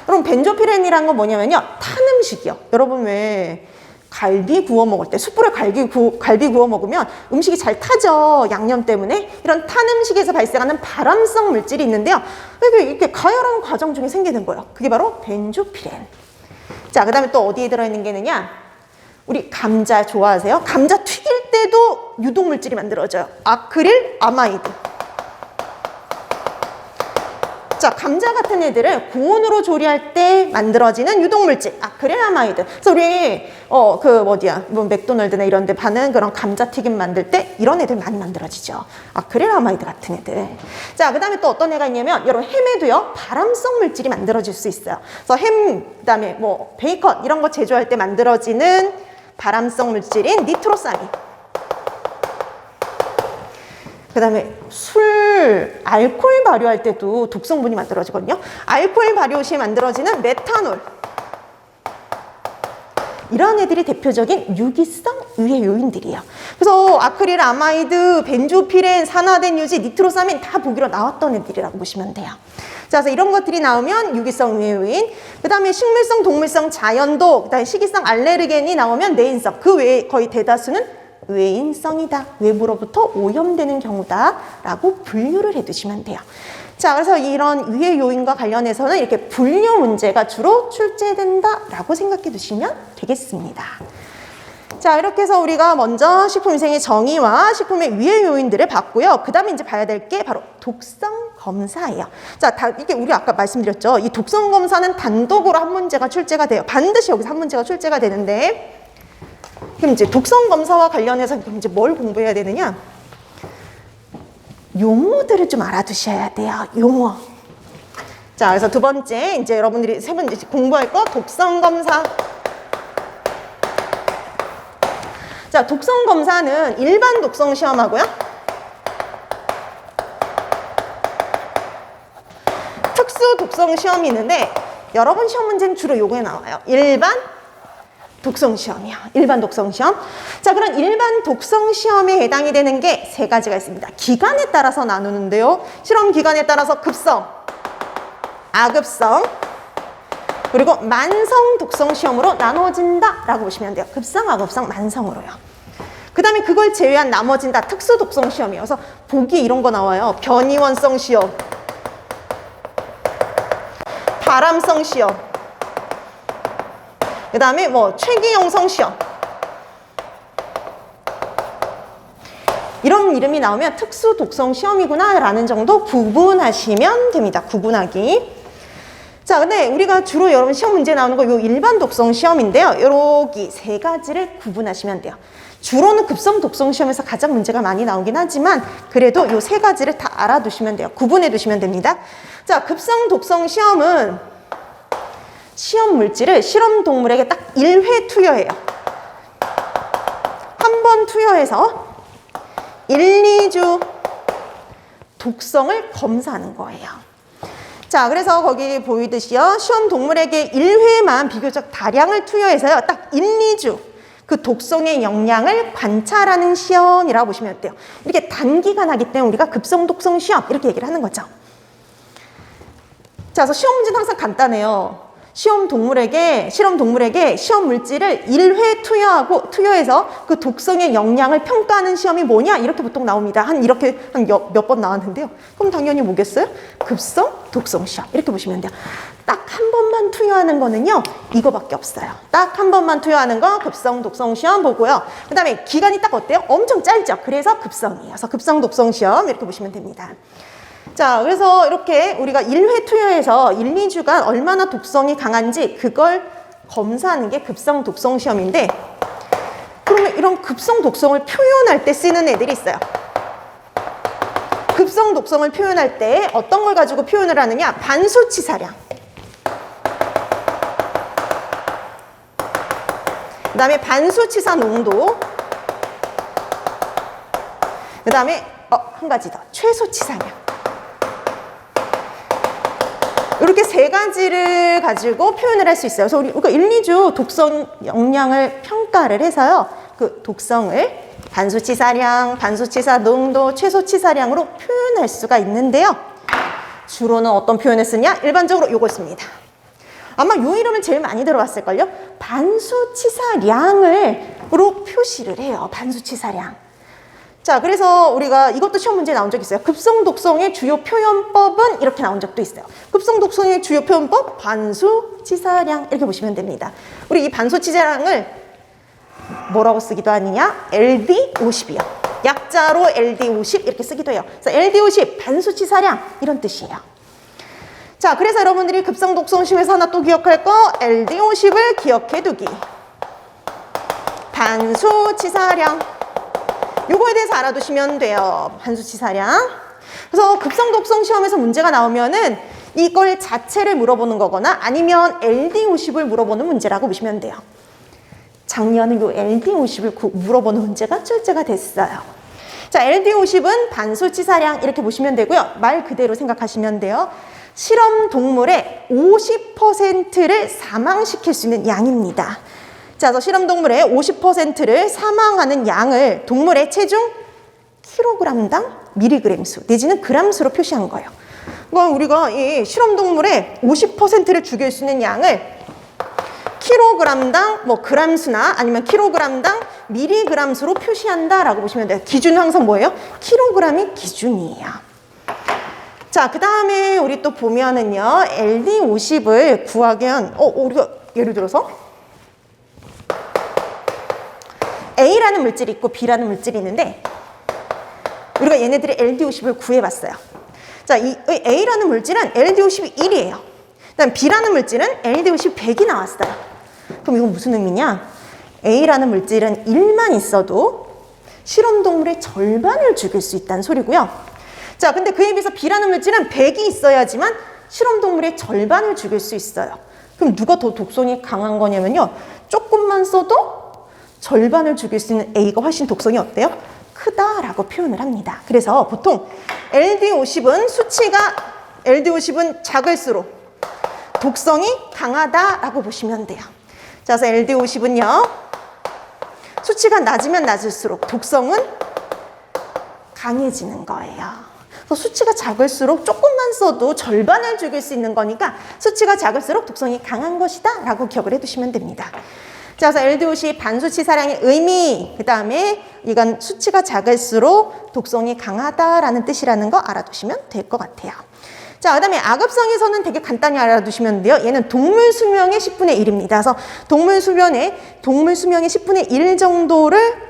그럼 벤조피렌이란 건 뭐냐면요. 탄 음식이요. 여러분 왜 갈비 구워 먹을 때 숯불에 갈비 구워 먹으면 음식이 잘 타죠. 양념 때문에. 이런 탄 음식에서 발생하는 발암성 물질이 있는데요. 이렇게 가열하는 과정 중에 생기는 거예요. 그게 바로 벤조피렌. 자, 그 다음에 또 어디에 들어있는 게 있느냐. 우리 감자 좋아하세요? 감자 튀길 때도 유독물질이 만들어져요. 아크릴 아마이드. 자, 감자 같은 애들을 고온으로 조리할 때 만들어지는 유독물질, 아크릴아마이드. 그래서 우리 뭐 맥도날드나 이런 데 파는 그런 감자튀김 만들 때 이런 애들 많이 만들어지죠. 아크릴아마이드 같은 애들. 자, 그 다음에 또 어떤 애가 있냐면 여러분 햄에도요 발암성 물질이 만들어질 수 있어요. 그래서 햄, 그 다음에 뭐 베이컨 이런 거 제조할 때 만들어지는 발암성 물질인 니트로사민. 그 다음에 술, 알코올 발효할 때도 독성분이 만들어지거든요. 알코올 발효 시에 만들어지는 메탄올. 이런 애들이 대표적인 유기성 유해 요인들이에요. 그래서 아크릴 아마이드, 벤조피렌, 산화된 유지, 니트로사민 다 보기로 나왔던 애들이라고 보시면 돼요. 자, 그래서 이런 것들이 나오면 유기성 유해 요인. 그 다음에 식물성, 동물성, 자연독, 그 다음에 식이성 알레르겐이 나오면 내인성. 그 외에 거의 대다수는 외인성이다. 외부로부터 오염되는 경우다. 라고 분류를 해두시면 돼요. 자, 그래서 이런 유해 요인과 관련해서는 이렇게 분류 문제가 주로 출제된다. 라고 생각해 두시면 되겠습니다. 자, 이렇게 해서 우리가 먼저 식품위생의 정의와 식품의 유해 요인들을 봤고요. 그 다음에 이제 봐야 될 게 바로 독성 검사예요. 자, 이게 우리 아까 말씀드렸죠. 이 독성 검사는 단독으로 한 문제가 출제가 돼요. 반드시 여기서 한 문제가 출제가 되는데, 그럼 이제 독성 검사와 관련해서 그럼 이제 뭘 공부해야 되느냐? 용어들을 좀 알아두셔야 돼요. 용어. 자, 그래서 두 번째 이제 여러분들이 세 번째 공부할 거 독성 검사. 자, 독성 검사는 일반 독성 시험하고요. 특수 독성 시험이 있는데 여러분 시험 문제는 주로 요거에 나와요. 일반 독성 시험이요. 일반 독성 시험. 자, 그럼 일반 독성 시험에 해당이 되는 게 세 가지가 있습니다. 기간에 따라서 나누는데요. 실험 기간에 따라서 급성, 아급성, 그리고 만성 독성 시험으로 나눠진다라고 보시면 돼요. 급성, 아급성, 만성으로요. 그 다음에 그걸 제외한 나머진 다 특수 독성 시험이에요. 그래서 보기 이런 거 나와요. 변이원성 시험, 발암성 시험, 그 다음에 뭐 최기영성 시험. 이런 이름이 나오면 특수 독성 시험이구나 라는 정도 구분하시면 됩니다. 구분하기. 자, 근데 우리가 주로 여러분 시험 문제 나오는 거 요 일반 독성 시험인데요. 여기 세 가지를 구분하시면 돼요. 주로는 급성 독성 시험에서 가장 문제가 많이 나오긴 하지만 그래도 요 세 가지를 다 알아두시면 돼요. 구분해 두시면 됩니다. 자, 급성 독성 시험은 시험 물질을 실험 동물에게 딱 1회 투여해요. 한 번 투여해서 1, 2주 독성을 검사하는 거예요. 자, 그래서 거기 보이듯이요. 시험 동물에게 1회만 비교적 다량을 투여해서요. 딱 1, 2주 그 독성의 영향을 관찰하는 시험이라고 보시면 돼요. 이렇게 단기간 하기 때문에 우리가 급성 독성 시험 이렇게 얘기를 하는 거죠. 자, 그래서 시험 문제는 항상 간단해요. 실험 동물에게 시험 물질을 1회 투여해서 그 독성의 영향을 평가하는 시험이 뭐냐? 이렇게 보통 나옵니다. 이렇게 몇 번 나왔는데요. 그럼 당연히 뭐겠어요? 급성 독성 시험. 이렇게 보시면 돼요. 딱 한 번만 투여하는 거는요, 이거밖에 없어요. 딱 한 번만 투여하는 거 급성 독성 시험 보고요. 그 다음에 기간이 딱 어때요? 엄청 짧죠? 그래서 급성이에요. 그래서 급성 독성 시험 이렇게 보시면 됩니다. 자, 그래서 이렇게 우리가 1회 투여해서 1, 2주간 얼마나 독성이 강한지 그걸 검사하는 게 급성 독성 시험인데, 그러면 이런 급성 독성을 표현할 때 쓰는 애들이 있어요. 급성 독성을 표현할 때 어떤 걸 가지고 표현을 하느냐? 반수치사량. 그 다음에 반수치사 농도. 그 다음에 한 가지 더. 최소치사량. 이렇게 세 가지를 가지고 표현을 할 수 있어요. 그래서 우리가 1, 2주 독성 영향을 평가를 해서요. 그 독성을 반수치사량, 반수치사 농도, 최소치사량으로 표현할 수가 있는데요. 주로는 어떤 표현을 쓰냐? 일반적으로 요걸 씁니다. 아마 요 이름은 제일 많이 들어봤을걸요? 반수치사량으로 표시를 해요. 반수치사량. 자, 그래서 우리가 이것도 시험 문제에 나온 적 있어요. 급성 독성의 주요 표현법은 이렇게 나온 적도 있어요. 급성 독성의 주요 표현법 반수치사량 이렇게 보시면 됩니다. 우리 이 반수치사량을 뭐라고 쓰기도 하느냐? LD50이요. 약자로 LD50 이렇게 쓰기도 해요. 그래서 LD50 반수치사량 이런 뜻이에요. 자, 그래서 여러분들이 급성 독성 시험에서 하나 또 기억할 거 LD50을 기억해 두기. 반수치사량. 요거에 대해서 알아두시면 돼요. 반수치사량. 그래서 급성 독성 시험에서 문제가 나오면은 이걸 자체를 물어보는 거거나 아니면 LD50을 물어보는 문제라고 보시면 돼요. 작년에 요 LD50을 물어보는 문제가 출제가 됐어요. 자, LD50은 반수치사량 이렇게 보시면 되고요. 말 그대로 생각하시면 돼요. 실험 동물의 50%를 사망시킬 수 있는 양입니다. 자, 그래서 실험 동물의 50%를 사망하는 양을 동물의 체중 킬로그램당 미리그램 수 내지는 그램 수로 표시한 거예요. 그러니까 우리가 이 실험 동물의 50%를 죽일 수 있는 양을 킬로그램당 그램 수나 아니면 킬로그램당 미리그램 수로 표시한다라고 보시면 돼요. 기준은 항상 뭐예요? 킬로그램이 기준이에요. 자, 그 다음에 우리 또 보면은요, LD50을 구하기 위한, 우리가 예를 들어서 A라는 물질이 있고 B라는 물질이 있는데 우리가 얘네들의 LD50을 구해봤어요. 자, 이 A라는 물질은 LD50이 1이에요. 그다음 B라는 물질은 LD50 100이 나왔어요. 그럼 이건 무슨 의미냐? A라는 물질은 1만 있어도 실험동물의 절반을 죽일 수 있다는 소리고요. 자, 근데 그에 비해서 B라는 물질은 100이 있어야지만 실험동물의 절반을 죽일 수 있어요. 그럼 누가 더 독성이 강한 거냐면요. 조금만 써도 절반을 죽일 수 있는 A가 훨씬 독성이 어때요? 크다라고 표현을 합니다. 그래서 보통 LD50은 작을수록 독성이 강하다라고 보시면 돼요. 자, 그래서 LD50은요. 수치가 낮으면 낮을수록 독성은 강해지는 거예요. 그래서 수치가 작을수록 조금만 써도 절반을 죽일 수 있는 거니까 수치가 작을수록 독성이 강한 것이다 라고 기억을 해두시면 됩니다. 자, 그래서 LD50 반수치사량의 의미, 그 다음에 이건 수치가 작을수록 독성이 강하다라는 뜻이라는 거 알아두시면 될 것 같아요. 자, 그 다음에 악업성에서는 되게 간단히 알아두시면 돼요. 얘는 동물 수명의 10분의 1입니다. 그래서 동물 수명의 10분의 1 정도를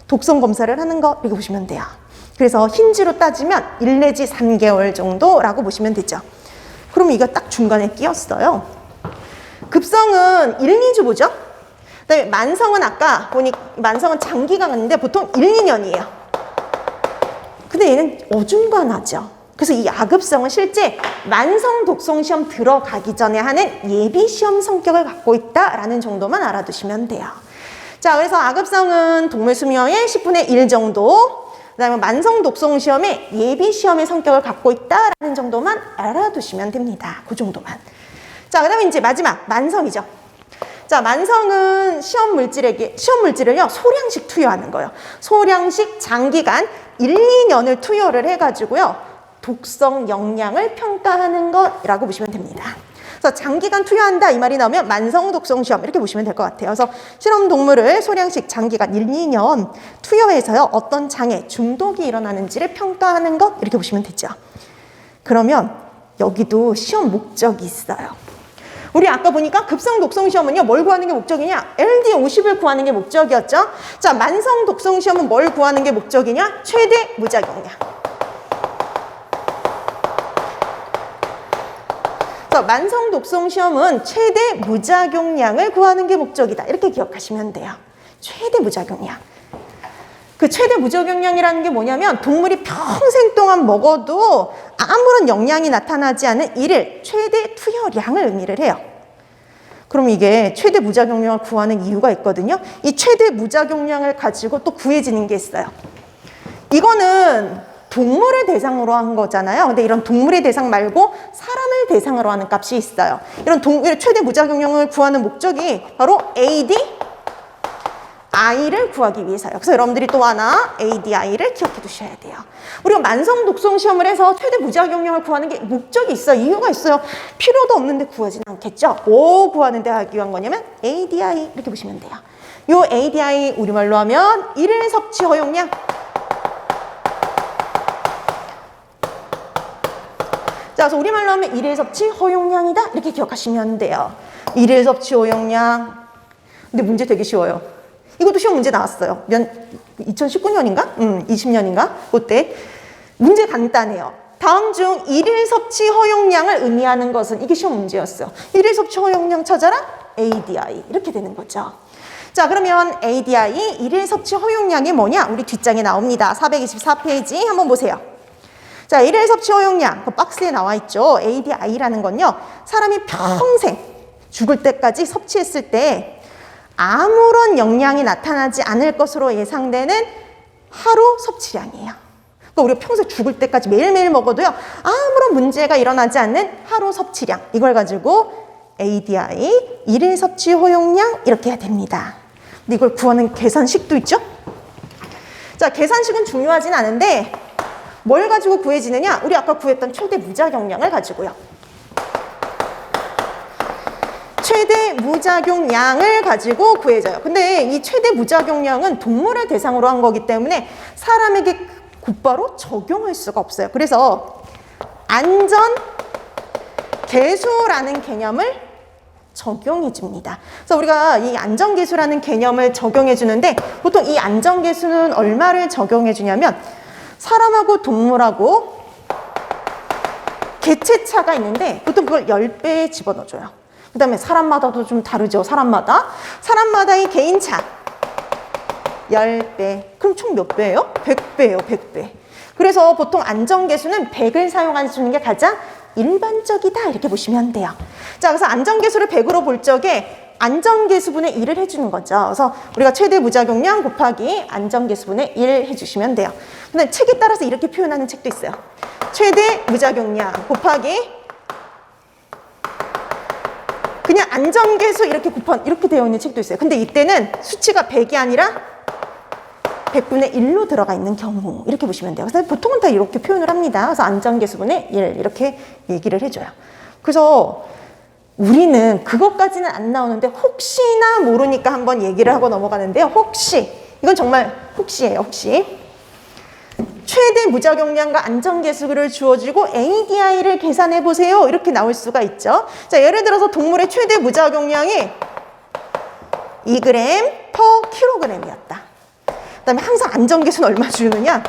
독성 검사를 하는 거 이렇게 보시면 돼요. 그래서 힌지로 따지면 1 내지 3개월 정도라고 보시면 되죠. 그럼 이거 딱 중간에 끼었어요. 급성은 1, 2주 보죠? 그다음에 만성은 아까 보니 만성은 장기가 갔는데 보통 1, 2년이에요. 근데 얘는 어중간하죠. 그래서 이 악읍성은 실제 만성 독성 시험 들어가기 전에 하는 예비 시험 성격을 갖고 있다라는 정도만 알아두시면 돼요. 자, 그래서 악읍성은 동물 수명의 10분의 1 정도, 그다음에 만성 독성 시험의 예비 시험의 성격을 갖고 있다라는 정도만 알아두시면 됩니다. 그 정도만. 자, 그다음에 이제 마지막 만성이죠. 자, 만성은 시험 물질을요, 소량씩 투여하는 거예요. 소량씩 장기간 1, 2년을 투여를 해가지고요, 독성 영양을 평가하는 것이라고 보시면 됩니다. 그래서 장기간 투여한다 이 말이 나오면 만성 독성 시험 이렇게 보시면 될 것 같아요. 그래서 실험 동물을 소량씩 장기간 1, 2년 투여해서요, 어떤 장애, 중독이 일어나는지를 평가하는 것 이렇게 보시면 되죠. 그러면 여기도 시험 목적이 있어요. 우리 아까 보니까 급성 독성 시험은요, 뭘 구하는 게 목적이냐? LD50을 구하는 게 목적이었죠. 자, 만성 독성 시험은 뭘 구하는 게 목적이냐? 최대 무작용량. 만성 독성 시험은 최대 무작용량을 구하는 게 목적이다. 이렇게 기억하시면 돼요. 최대 무작용량. 그 최대 무작용량이라는 게 뭐냐면 동물이 평생 동안 먹어도 아무런 영향이 나타나지 않은 일일 최대 투여량을 의미를 해요. 그럼 이게 최대 무작용량을 구하는 이유가 있거든요. 이 최대 무작용량을 가지고 또 구해지는 게 있어요. 이거는 동물을 대상으로 한 거잖아요. 근데 이런 동물의 대상 말고 사람을 대상으로 하는 값이 있어요. 이런 최대 무작용량을 구하는 목적이 바로 ADI를 구하기 위해서요. 그래서 여러분들이 또 하나 ADI를 기억해 두셔야 돼요. 우리가 만성 독성 시험을 해서 최대 무작용량을 구하는 게 목적이 있어요. 이유가 있어요. 필요도 없는데 구하지는 않겠죠. 뭐 구하는 데 하기 위한 거냐면 ADI 이렇게 보시면 돼요. 요 ADI 우리말로 하면 일일 섭취 허용량. 자, 그래서 우리말로 하면 일일 섭취 허용량이다 이렇게 기억하시면 돼요. 일일 섭취 허용량. 근데 문제 되게 쉬워요. 이것도 시험 문제 나왔어요. 2019년인가? 20년인가? 그때 문제 간단해요. 다음 중 일일 섭취 허용량을 의미하는 것은, 이게 시험 문제였어요. 일일 섭취 허용량 찾아라? ADI 이렇게 되는 거죠. 자, 그러면 ADI 일일 섭취 허용량이 뭐냐? 우리 뒷장에 나옵니다. 424페이지 한번 보세요. 자, 일일 섭취 허용량, 그 박스에 나와 있죠. ADI라는 건요, 사람이 평생 죽을 때까지 섭취했을 때 아무런 영향이 나타나지 않을 것으로 예상되는 하루 섭취량이에요. 그러니까 우리가 평생 죽을 때까지 매일매일 먹어도요, 아무런 문제가 일어나지 않는 하루 섭취량, 이걸 가지고 ADI, 일일 섭취 허용량 이렇게 해야 됩니다. 근데 이걸 구하는 계산식도 있죠. 자, 계산식은 중요하진 않은데 뭘 가지고 구해지느냐? 우리 아까 구했던 최대 무작용량을 가지고요. 최대 무작용량을 가지고 구해져요. 근데 이 최대 무작용량은 동물을 대상으로 한 거기 때문에 사람에게 곧바로 적용할 수가 없어요. 그래서 안전계수라는 개념을 적용해 줍니다. 그래서 우리가 이 안전계수라는 개념을 적용해 주는데 보통 이 안전계수는 얼마를 적용해 주냐면 사람하고 동물하고 개체차가 있는데 보통 그걸 10배에 집어넣어줘요. 그 다음에 사람마다도 좀 다르죠. 사람마다의 개인차 10배. 그럼 총 몇 배예요? 100배예요. 100배. 그래서 보통 안전계수는 100을 사용하는 게 가장 일반적이다 이렇게 보시면 돼요. 자, 그래서 안전계수를 100으로 볼 적에 안전계수분의 1을 해주는 거죠. 그래서 우리가 최대 무작용량 곱하기 안전계수분의 1 해주시면 돼요. 근데 책에 따라서 이렇게 표현하는 책도 있어요. 최대 무작용량 곱하기 그냥 안전계수 이렇게 이렇게 되어 있는 책도 있어요. 근데 이때는 수치가 100이 아니라 100분의 1로 들어가 있는 경우 이렇게 보시면 돼요. 그래서 보통은 다 이렇게 표현을 합니다. 그래서 안전계수분의 1 이렇게 얘기를 해줘요. 그래서 우리는 그것까지는 안 나오는데 혹시나 모르니까 한번 얘기를 하고 넘어가는데요. 혹시, 이건 정말 혹시예요. 혹시 최대 무작용량과 안전계수를 주어지고 ADI를 계산해 보세요. 이렇게 나올 수가 있죠. 자, 예를 들어서 동물의 최대 무작용량이 2g per kg이었다. 그다음에 항상 안전계수는 얼마 주느냐?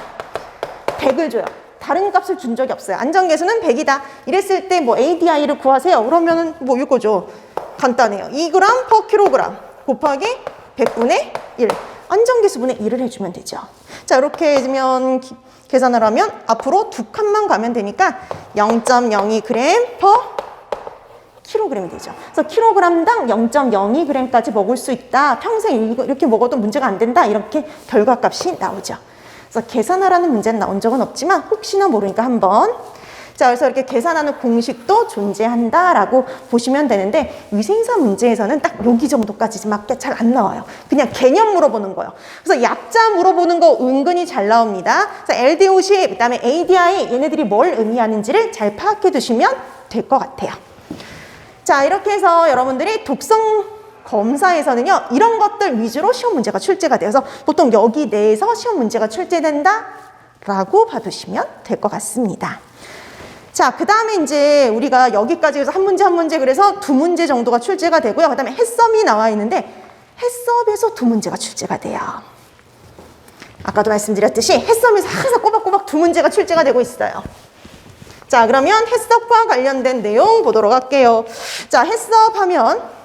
100을 줘요. 다른 값을 준 적이 없어요. 안전계수는 100이다. 이랬을 때 뭐 ADI를 구하세요. 그러면은 뭐 이거죠. 간단해요. 2g per kg 곱하기 100분의 1. 안전계수분의 1을 해주면 되죠. 자, 이렇게 해주면 계산을 하면 앞으로 두 칸만 가면 되니까 0.02g per kg이 되죠. 그래서 kg당 0.02g까지 먹을 수 있다. 평생 이렇게 먹어도 문제가 안 된다. 이렇게 결과값이 나오죠. 그래서 계산하라는 문제는 나온 적은 없지만 혹시나 모르니까 한번 자, 그래서 이렇게 계산하는 공식도 존재한다라고 보시면 되는데 위생사 문제에서는 딱 여기 정도까지밖에 잘 안 나와요. 그냥 개념 물어보는 거예요. 그래서 약자 물어보는 거 은근히 잘 나옵니다. 그래서 LDOC, 그다음에 ADI 얘네들이 뭘 의미하는지를 잘 파악해 두시면 될 것 같아요. 자, 이렇게 해서 여러분들이 독성 검사에서는요, 이런 것들 위주로 시험 문제가 출제가 돼서 보통 여기 내에서 시험 문제가 출제된다라고 봐두시면 될 것 같습니다. 자, 그 다음에 이제 우리가 여기까지 해서 한 문제 그래서 두 문제 정도가 출제가 되고요. 그 다음에 해썹이 나와 있는데 해썹에서 두 문제가 출제가 돼요. 아까도 말씀드렸듯이 해썹에서 항상 꼬박꼬박 두 문제가 출제가 되고 있어요. 자, 그러면 해썹과 관련된 내용 보도록 할게요. 자, 해썹 하면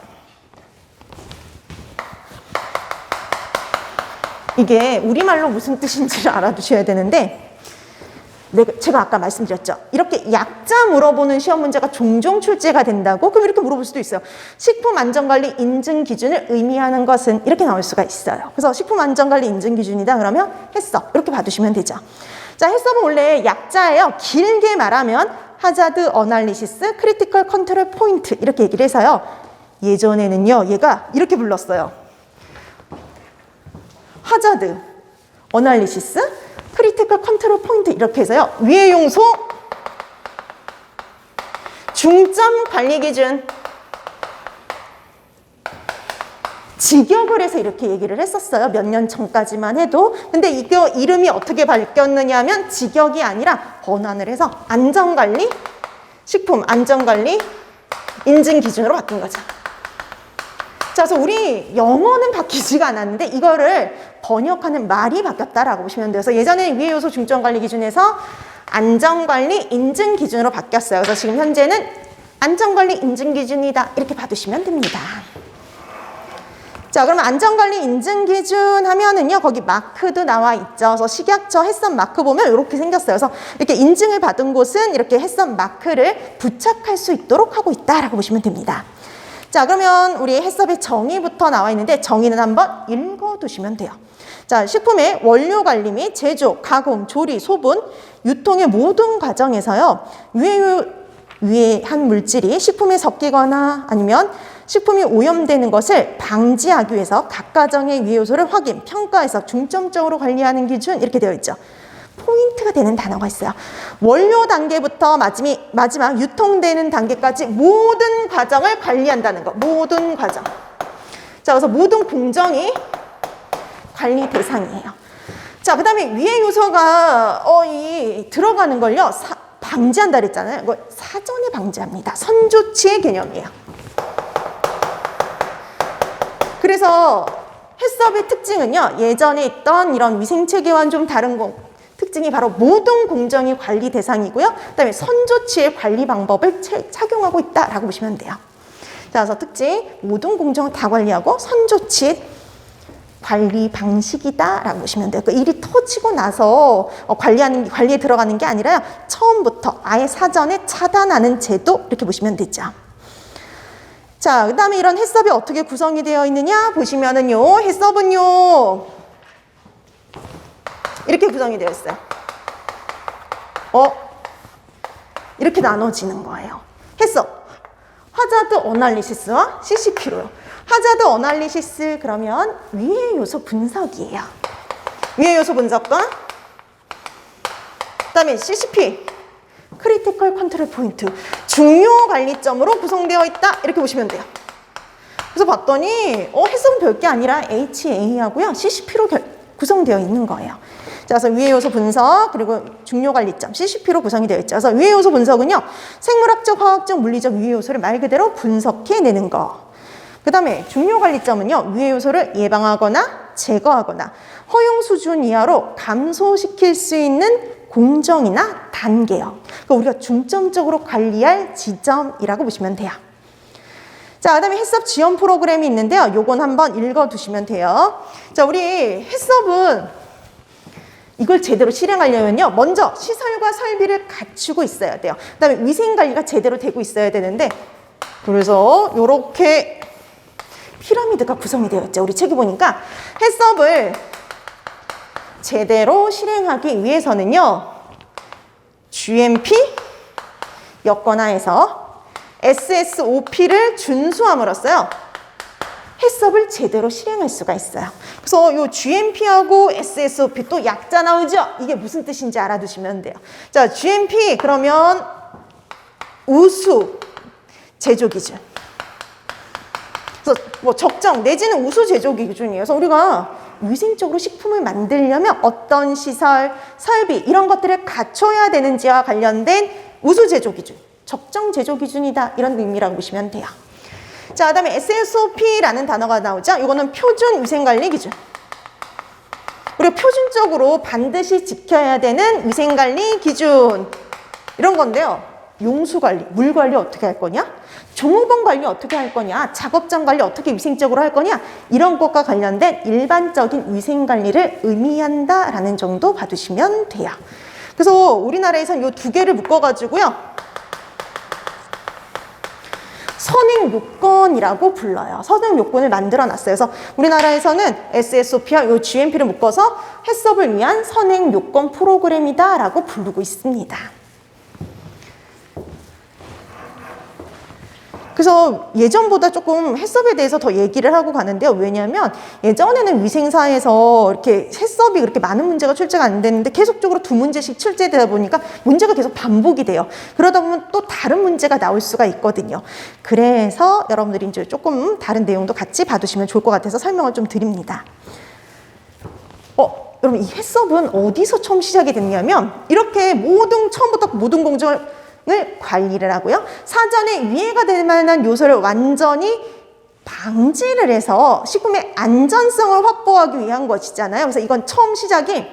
이게 우리말로 무슨 뜻인지를 알아두셔야 되는데 제가 아까 말씀드렸죠. 이렇게 약자 물어보는 시험 문제가 종종 출제가 된다고? 그럼 이렇게 물어볼 수도 있어요. 식품안전관리 인증 기준을 의미하는 것은 이렇게 나올 수가 있어요. 그래서 식품안전관리 인증 기준이다 그러면 해썹 이렇게 봐두시면 되죠. 자, 해썹은 원래 약자예요. 길게 말하면 하자드 어널리시스 크리티컬 컨트롤 포인트 이렇게 얘기를 해서요. 예전에는요, 얘가 이렇게 불렀어요. 하자드 어널리시스 크리티컬 컨트롤 포인트 이렇게 해서요. 위의 용소 중점 관리 기준 직역을 해서 이렇게 얘기를 했었어요. 몇 년 전까지만 해도. 근데 이거 이름이 어떻게 바뀌었느냐 하면 직역이 아니라 번안을 해서 안전관리 식품 안전관리 인증 기준으로 바뀐 거죠. 자, 그래서 우리 영어는 바뀌지가 않았는데 이거를 번역하는 말이 바뀌었다라고 보시면 돼요. 그래서 예전에 위의 요소 중점관리 기준에서 안전관리 인증 기준으로 바뀌었어요. 그래서 지금 현재는 안전관리 인증 기준이다 이렇게 봐두시면 됩니다. 자, 그러면 안전관리 인증 기준 하면은요, 거기 마크도 나와 있죠. 그래서 식약처 해썹 마크 보면 이렇게 생겼어요. 그래서 이렇게 인증을 받은 곳은 이렇게 해썹 마크를 부착할 수 있도록 하고 있다라고 보시면 됩니다. 자, 그러면 우리 해썹의 정의부터 나와 있는데 정의는 한번 읽어두시면 돼요. 자, 식품의 원료 관리 및 제조, 가공, 조리, 소분, 유통의 모든 과정에서요. 유해한 물질이 식품에 섞이거나 아니면 식품이 오염되는 것을 방지하기 위해서 각 가정의 유해 요소를 확인, 평가해서 중점적으로 관리하는 기준 이렇게 되어 있죠. 포인트가 되는 단어가 있어요. 원료 단계부터 마지막 유통되는 단계까지 모든 과정을 관리한다는 거. 모든 과정. 자, 그래서 모든 공정이 관리 대상이에요. 자, 그 다음에 위해 요소가 들어가는 걸요. 방지한다 그랬잖아요. 이거 사전에 방지합니다. 선조치의 개념이에요. 그래서 해썹의 특징은요. 예전에 있던 이런 위생체계와는 좀 다른 특징이 바로 모든 공정이 관리 대상이고요. 그다음에 선조치의 관리 방법을 착용하고 있다라고 보시면 돼요. 자, 그래서 특징 모든 공정을 다 관리하고 선조치의 관리 방식이다라고 보시면 돼요. 그 일이 터지고 나서 관리에 들어가는 게 아니라요. 처음부터 아예 사전에 차단하는 제도 이렇게 보시면 되죠. 자, 그 다음에 이런 해썹이 어떻게 구성이 되어 있느냐 보시면은요. 해썹은요. 이렇게 구성이 되어 있어요. 이렇게 나눠지는 거예요. 해썹. 하자드 어널리시스와 CCP로요. 하자드 어널리시스 그러면 위해 요소 분석이에요. 위해 요소 분석과 그다음에 CCP 크리티컬 컨트롤 포인트 중요 관리점으로 구성되어 있다 이렇게 보시면 돼요. 그래서 봤더니 해석은 별게 아니라 HA하고요 CCP로 구성되어 있는 거예요. 자, 그래서 위해 요소 분석 그리고 중요 관리점 CCP로 구성이 되어 있죠. 그래서 위해 요소 분석은요 생물학적, 화학적, 물리적 위해 요소를 말 그대로 분석해내는 거. 그 다음에 중요 관리점은요 위해 요소를 예방하거나 제거하거나 허용 수준 이하로 감소시킬 수 있는 공정이나 단계요. 그러니까 우리가 중점적으로 관리할 지점이라고 보시면 돼요. 자, 그 다음에 해썹 지원 프로그램이 있는데요. 요건 한번 읽어두시면 돼요. 자, 우리 해썹은 이걸 제대로 실행하려면요. 먼저 시설과 설비를 갖추고 있어야 돼요. 그 다음에 위생관리가 제대로 되고 있어야 되는데 그래서 요렇게 피라미드가 구성이 되어 있죠. 우리 책에 보니까 해썹을 제대로 실행하기 위해서는요. GMP, 여건하에서 SSOP를 준수함으로써요. 해썹을 제대로 실행할 수가 있어요. 그래서 요 GMP하고 SSOP 또 약자 나오죠? 이게 무슨 뜻인지 알아두시면 돼요. 자, GMP 그러면 우수 제조 기준. 그래서 뭐 적정 내지는 우수 제조 기준이에요. 그래서 우리가 위생적으로 식품을 만들려면 어떤 시설, 설비 이런 것들을 갖춰야 되는지와 관련된 우수 제조 기준, 적정 제조 기준이다 이런 의미라고 보시면 돼요. 자, 그다음에 SSOP라는 단어가 나오죠. 이거는 표준 위생관리 기준. 우리가 표준적으로 반드시 지켜야 되는 위생관리 기준 이런 건데요. 용수관리, 물관리 어떻게 할 거냐? 종업원 관리 어떻게 할 거냐? 작업장 관리 어떻게 위생적으로 할 거냐? 이런 것과 관련된 일반적인 위생관리를 의미한다라는 정도 봐두시면 돼요. 그래서 우리나라에선 이 두 개를 묶어가지고요. 선행요건이라고 불러요. 선행요건을 만들어 놨어요. 그래서 우리나라에서는 SSOP와 요 GMP를 묶어서 해썹을 위한 선행요건 프로그램이다 라고 부르고 있습니다. 그래서 예전보다 조금 해썹에 대해서 더 얘기를 하고 가는데요. 왜냐하면 예전에는 위생사에서 이렇게 해썹이 그렇게 많은 문제가 출제가 안 됐는데 계속적으로 두 문제씩 출제되다 보니까 문제가 계속 반복이 돼요. 그러다 보면 또 다른 문제가 나올 수가 있거든요. 그래서 여러분들이 이제 조금 다른 내용도 같이 봐두시면 좋을 것 같아서 설명을 좀 드립니다. 여러분 이 해썹은 어디서 처음 시작이 됐냐면 이렇게 처음부터 모든 공정을 관리를 하고요. 사전에 위해가 될 만한 요소를 완전히 방지를 해서 식품의 안전성을 확보하기 위한 것이잖아요. 그래서 이건 처음 시작이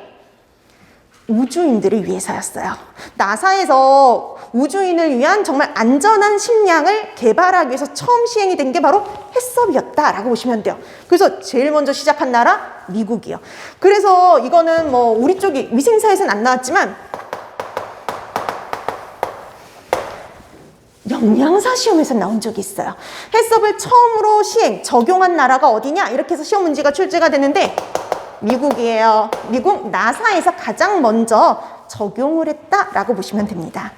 우주인들을 위해서였어요. 나사에서 우주인을 위한 정말 안전한 식량을 개발하기 위해서 처음 시행이 된 게 바로 해썹이었다라고 보시면 돼요. 그래서 제일 먼저 시작한 나라 미국이요. 그래서 이거는 뭐 우리 쪽이 위생사에서는 안 나왔지만 영양사 시험에서 나온 적이 있어요. 해썹을 처음으로 적용한 나라가 어디냐? 이렇게 해서 시험 문제가 출제가 되는데 미국이에요. 미국 나사에서 가장 먼저 적용을 했다라고 보시면 됩니다.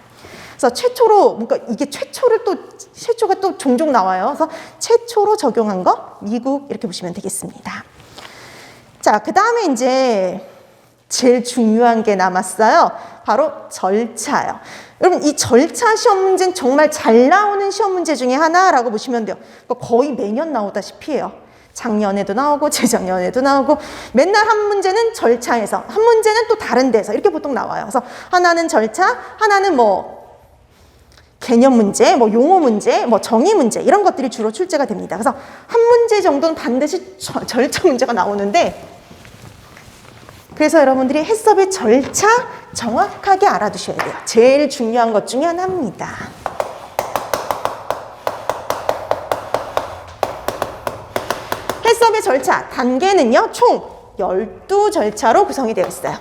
그래서 최초로, 그러니까 이게 최초가 또 종종 나와요. 그래서 최초로 적용한 거 미국 이렇게 보시면 되겠습니다. 자, 그 다음에 이제 제일 중요한 게 남았어요. 바로 절차요. 여러분 이 절차 시험 문제는 정말 잘 나오는 시험 문제 중에 하나라고 보시면 돼요. 거의 매년 나오다시피 해요. 작년에도 나오고 재작년에도 나오고 맨날 한 문제는 절차에서 한 문제는 또 다른 데서 이렇게 보통 나와요. 그래서 하나는 절차, 하나는 뭐 개념 문제, 뭐 용어 문제, 뭐 정의 문제 이런 것들이 주로 출제가 됩니다. 그래서 한 문제 정도는 반드시 절차 문제가 나오는데 그래서 여러분들이 해썹의 절차 정확하게 알아두셔야 돼요. 제일 중요한 것 중에 하나입니다. 해썹의 절차 단계는요. 총 12절차로 구성이 되어 있어요.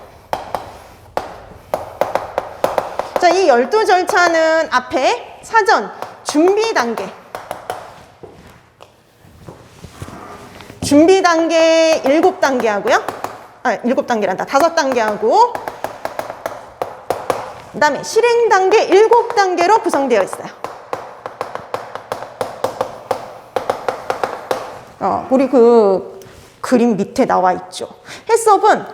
자, 이 12절차는 앞에 사전 준비 단계 준비 단계 7단계 하고요. 7단계란다. 5단계 하고 그 다음에 실행 단계 7단계로 구성되어 있어요. 우리 그 그림 밑에 나와 있죠. 해썹은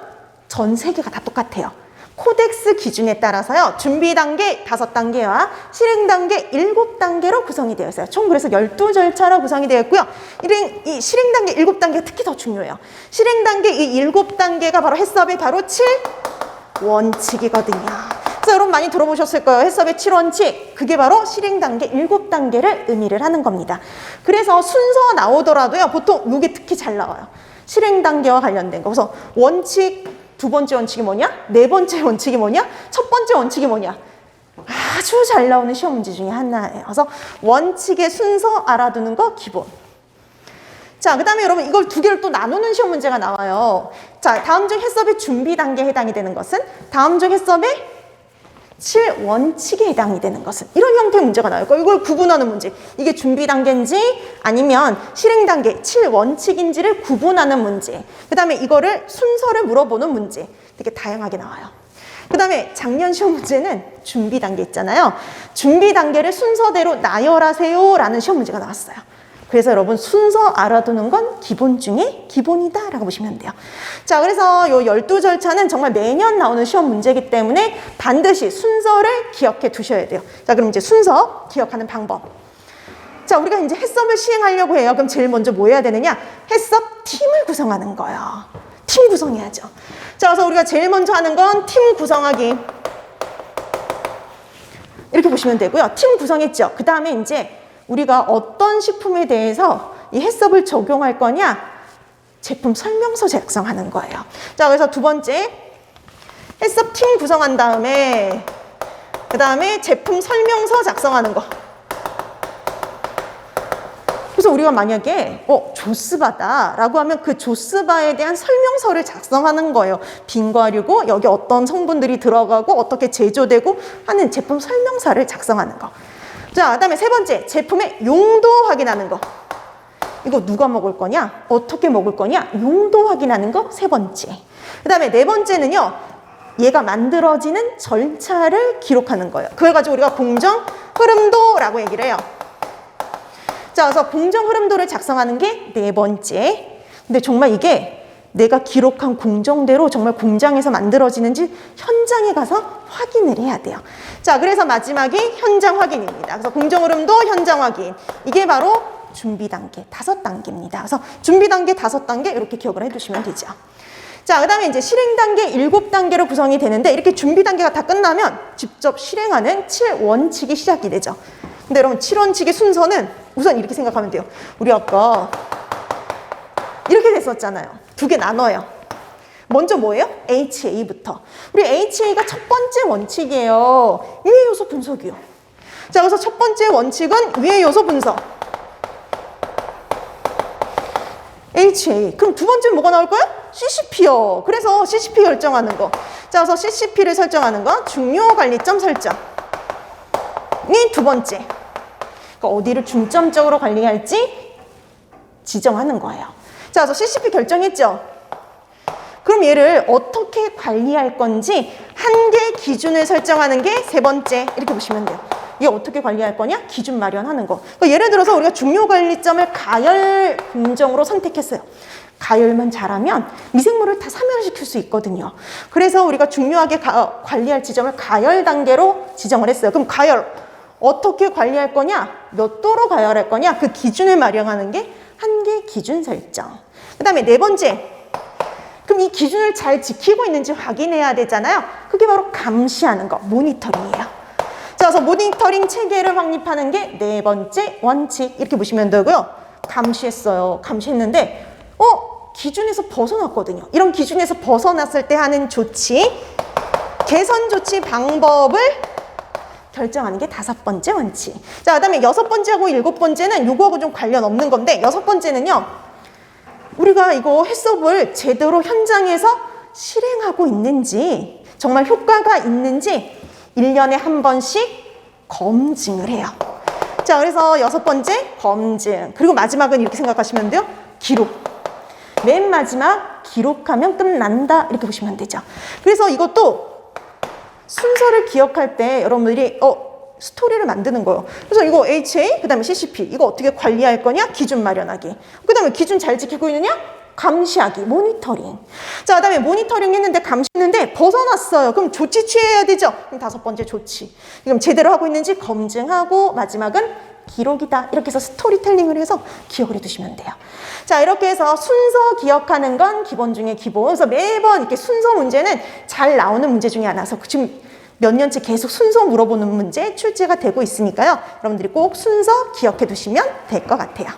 전 세계가 다 똑같아요. 코덱스 기준에 따라서요. 준비 단계 5단계와 실행 단계 7단계로 구성이 되어 있어요. 총 그래서 12절차로 구성이 되어 있고요. 이 실행 단계 7단계가 특히 더 중요해요. 실행 단계 이 7단계가 바로 해썹의 바로 7원칙이거든요. 그래서 여러분 많이 들어보셨을 거예요. 해썹의 7원칙. 그게 바로 실행 단계 7단계를 의미를 하는 겁니다. 그래서 순서 나오더라도요. 보통 이게 특히 잘 나와요. 실행 단계와 관련된 거. 그래서 원칙 두 번째 원칙이 뭐냐? 네 번째 원칙이 뭐냐? 첫 번째 원칙이 뭐냐? 아주 잘 나오는 시험 문제 중에 하나예요. 그래서 원칙의 순서 알아두는 거 기본. 자, 그 다음에 여러분 이걸 두 개를 또 나누는 시험 문제가 나와요. 자, 다음 중 해썹의 준비 단계에 해당이 되는 것은 다음 중 해썹의 7원칙에 해당이 되는 것은 이런 형태의 문제가 나와요. 이걸 구분하는 문제. 이게 준비 단계인지 아니면 실행 단계 7원칙인지를 구분하는 문제. 그 다음에 이거를 순서를 물어보는 문제. 되게 다양하게 나와요. 그 다음에 작년 시험 문제는 준비 단계 있잖아요. 준비 단계를 순서대로 나열하세요 라는 시험 문제가 나왔어요. 그래서 여러분 순서 알아두는 건 기본 중에 기본이다 라고 보시면 돼요. 자, 그래서 요 12절차는 정말 매년 나오는 시험 문제이기 때문에 반드시 순서를 기억해 두셔야 돼요. 자, 그럼 이제 순서 기억하는 방법. 자, 우리가 이제 해썹을 시행하려고 해요. 그럼 제일 먼저 뭐 해야 되느냐? 해썹 팀을 구성하는 거예요. 팀 구성해야죠. 자, 그래서 우리가 제일 먼저 하는 건 팀 구성하기. 이렇게 보시면 되고요. 팀 구성했죠. 그 다음에 이제 우리가 어떤 식품에 대해서 이 해썹을 적용할 거냐? 제품 설명서 작성하는 거예요. 자, 그래서 두 번째, 해썹 팀 구성한 다음에 그 다음에 제품 설명서 작성하는 거. 그래서 우리가 만약에 조스바다 라고 하면 그 조스바에 대한 설명서를 작성하는 거예요. 빈과류고 여기 어떤 성분들이 들어가고 어떻게 제조되고 하는 제품 설명서를 작성하는 거. 자, 그 다음에 세 번째, 제품의 용도 확인하는 거. 이거 누가 먹을 거냐? 어떻게 먹을 거냐? 용도 확인하는 거 세 번째. 그 다음에 네 번째는요, 얘가 만들어지는 절차를 기록하는 거예요. 그걸 가지고 우리가 공정 흐름도라고 얘기를 해요. 자, 그래서 공정 흐름도를 작성하는 게 네 번째. 근데 정말 이게 내가 기록한 공정대로 정말 공장에서 만들어지는지 현장에 가서 확인을 해야 돼요. 자, 그래서 마지막이 현장 확인입니다. 그래서 공정 흐름도 현장 확인. 이게 바로 준비 단계 5단계입니다. 그래서 준비 단계 5단계 이렇게 기억을 해두시면 되죠. 자, 그 다음에 이제 실행 단계 7단계로 구성이 되는데 이렇게 준비 단계가 다 끝나면 직접 실행하는 7원칙이 시작이 되죠. 근데 여러분 7원칙의 순서는 우선 이렇게 생각하면 돼요. 우리 아까 이렇게 됐었잖아요. 두 개 나눠요. 먼저 뭐예요? HA부터. 우리 HA가 첫 번째 원칙이에요. 유해 요소 분석이요. 자, 그래서 첫 번째 원칙은 유해 요소 분석. HA. 그럼 두 번째는 뭐가 나올 거야? CCP요. 그래서 CCP 결정하는 거. 자, 그래서 CCP를 설정하는 거. 중요 관리점 설정. 이 두 번째. 그러니까 어디를 중점적으로 관리할지 지정하는 거예요. 자, 그래서 CCP 결정했죠. 그럼 얘를 어떻게 관리할 건지 한계 기준을 설정하는 게 세 번째. 이렇게 보시면 돼요. 얘 어떻게 관리할 거냐? 기준 마련하는 거. 그러니까 예를 들어서 우리가 중요 관리점을 가열 공정으로 선택했어요. 가열만 잘하면 미생물을 다 사멸시킬 수 있거든요. 그래서 우리가 중요하게 관리할 지점을 가열 단계로 지정을 했어요. 그럼 가열 어떻게 관리할 거냐? 몇 도로 가열할 거냐? 그 기준을 마련하는 게 한계 기준 설정. 그 다음에 네 번째, 그럼 이 기준을 잘 지키고 있는지 확인해야 되잖아요. 그게 바로 감시하는 거, 모니터링이에요. 자, 그래서 모니터링 체계를 확립하는 게 네 번째 원칙. 이렇게 보시면 되고요. 감시했어요. 감시했는데 기준에서 벗어났거든요. 이런 기준에서 벗어났을 때 하는 조치, 개선 조치 방법을 결정하는 게 5번째 원칙. 자, 그 다음에 6번째하고 7번째는 요거하고 좀 관련 없는 건데 6번째는요. 우리가 이거 해썹을 제대로 현장에서 실행하고 있는지 정말 효과가 있는지 1년에 한 번씩 검증을 해요. 자, 그래서 6번째 검증. 그리고 마지막은 이렇게 생각하시면 돼요. 기록. 맨 마지막 기록하면 끝난다. 이렇게 보시면 되죠. 그래서 이것도 순서를 기억할 때 여러분들이 스토리를 만드는 거예요. 그래서 이거 HA, 그 다음에 CCP, 이거 어떻게 관리할 거냐? 기준 마련하기. 그 다음에 기준 잘 지키고 있느냐? 감시하기, 모니터링. 자, 그 다음에 모니터링 했는데 감시했는데 벗어났어요. 그럼 조치 취해야 되죠? 그럼 5번째 조치. 그럼 제대로 하고 있는지 검증하고 마지막은 기록이다. 이렇게 해서 스토리텔링을 해서 기억을 해두시면 돼요. 자, 이렇게 해서 순서 기억하는 건 기본 중에 기본. 그래서 매번 이렇게 순서 문제는 잘 나오는 문제 중에 하나서 지금 몇 년째 계속 순서 물어보는 문제 출제가 되고 있으니까요. 여러분들이 꼭 순서 기억해 두시면 될 것 같아요.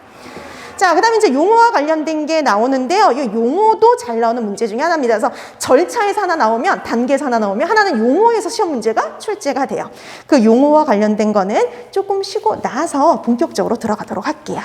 자, 그 다음에 이제 용어와 관련된 게 나오는데요. 이 용어도 잘 나오는 문제 중에 하나입니다. 그래서 절차에서 하나 나오면, 단계에서 하나 나오면 하나는 용어에서 시험 문제가 출제가 돼요. 그 용어와 관련된 거는 조금 쉬고 나서 본격적으로 들어가도록 할게요.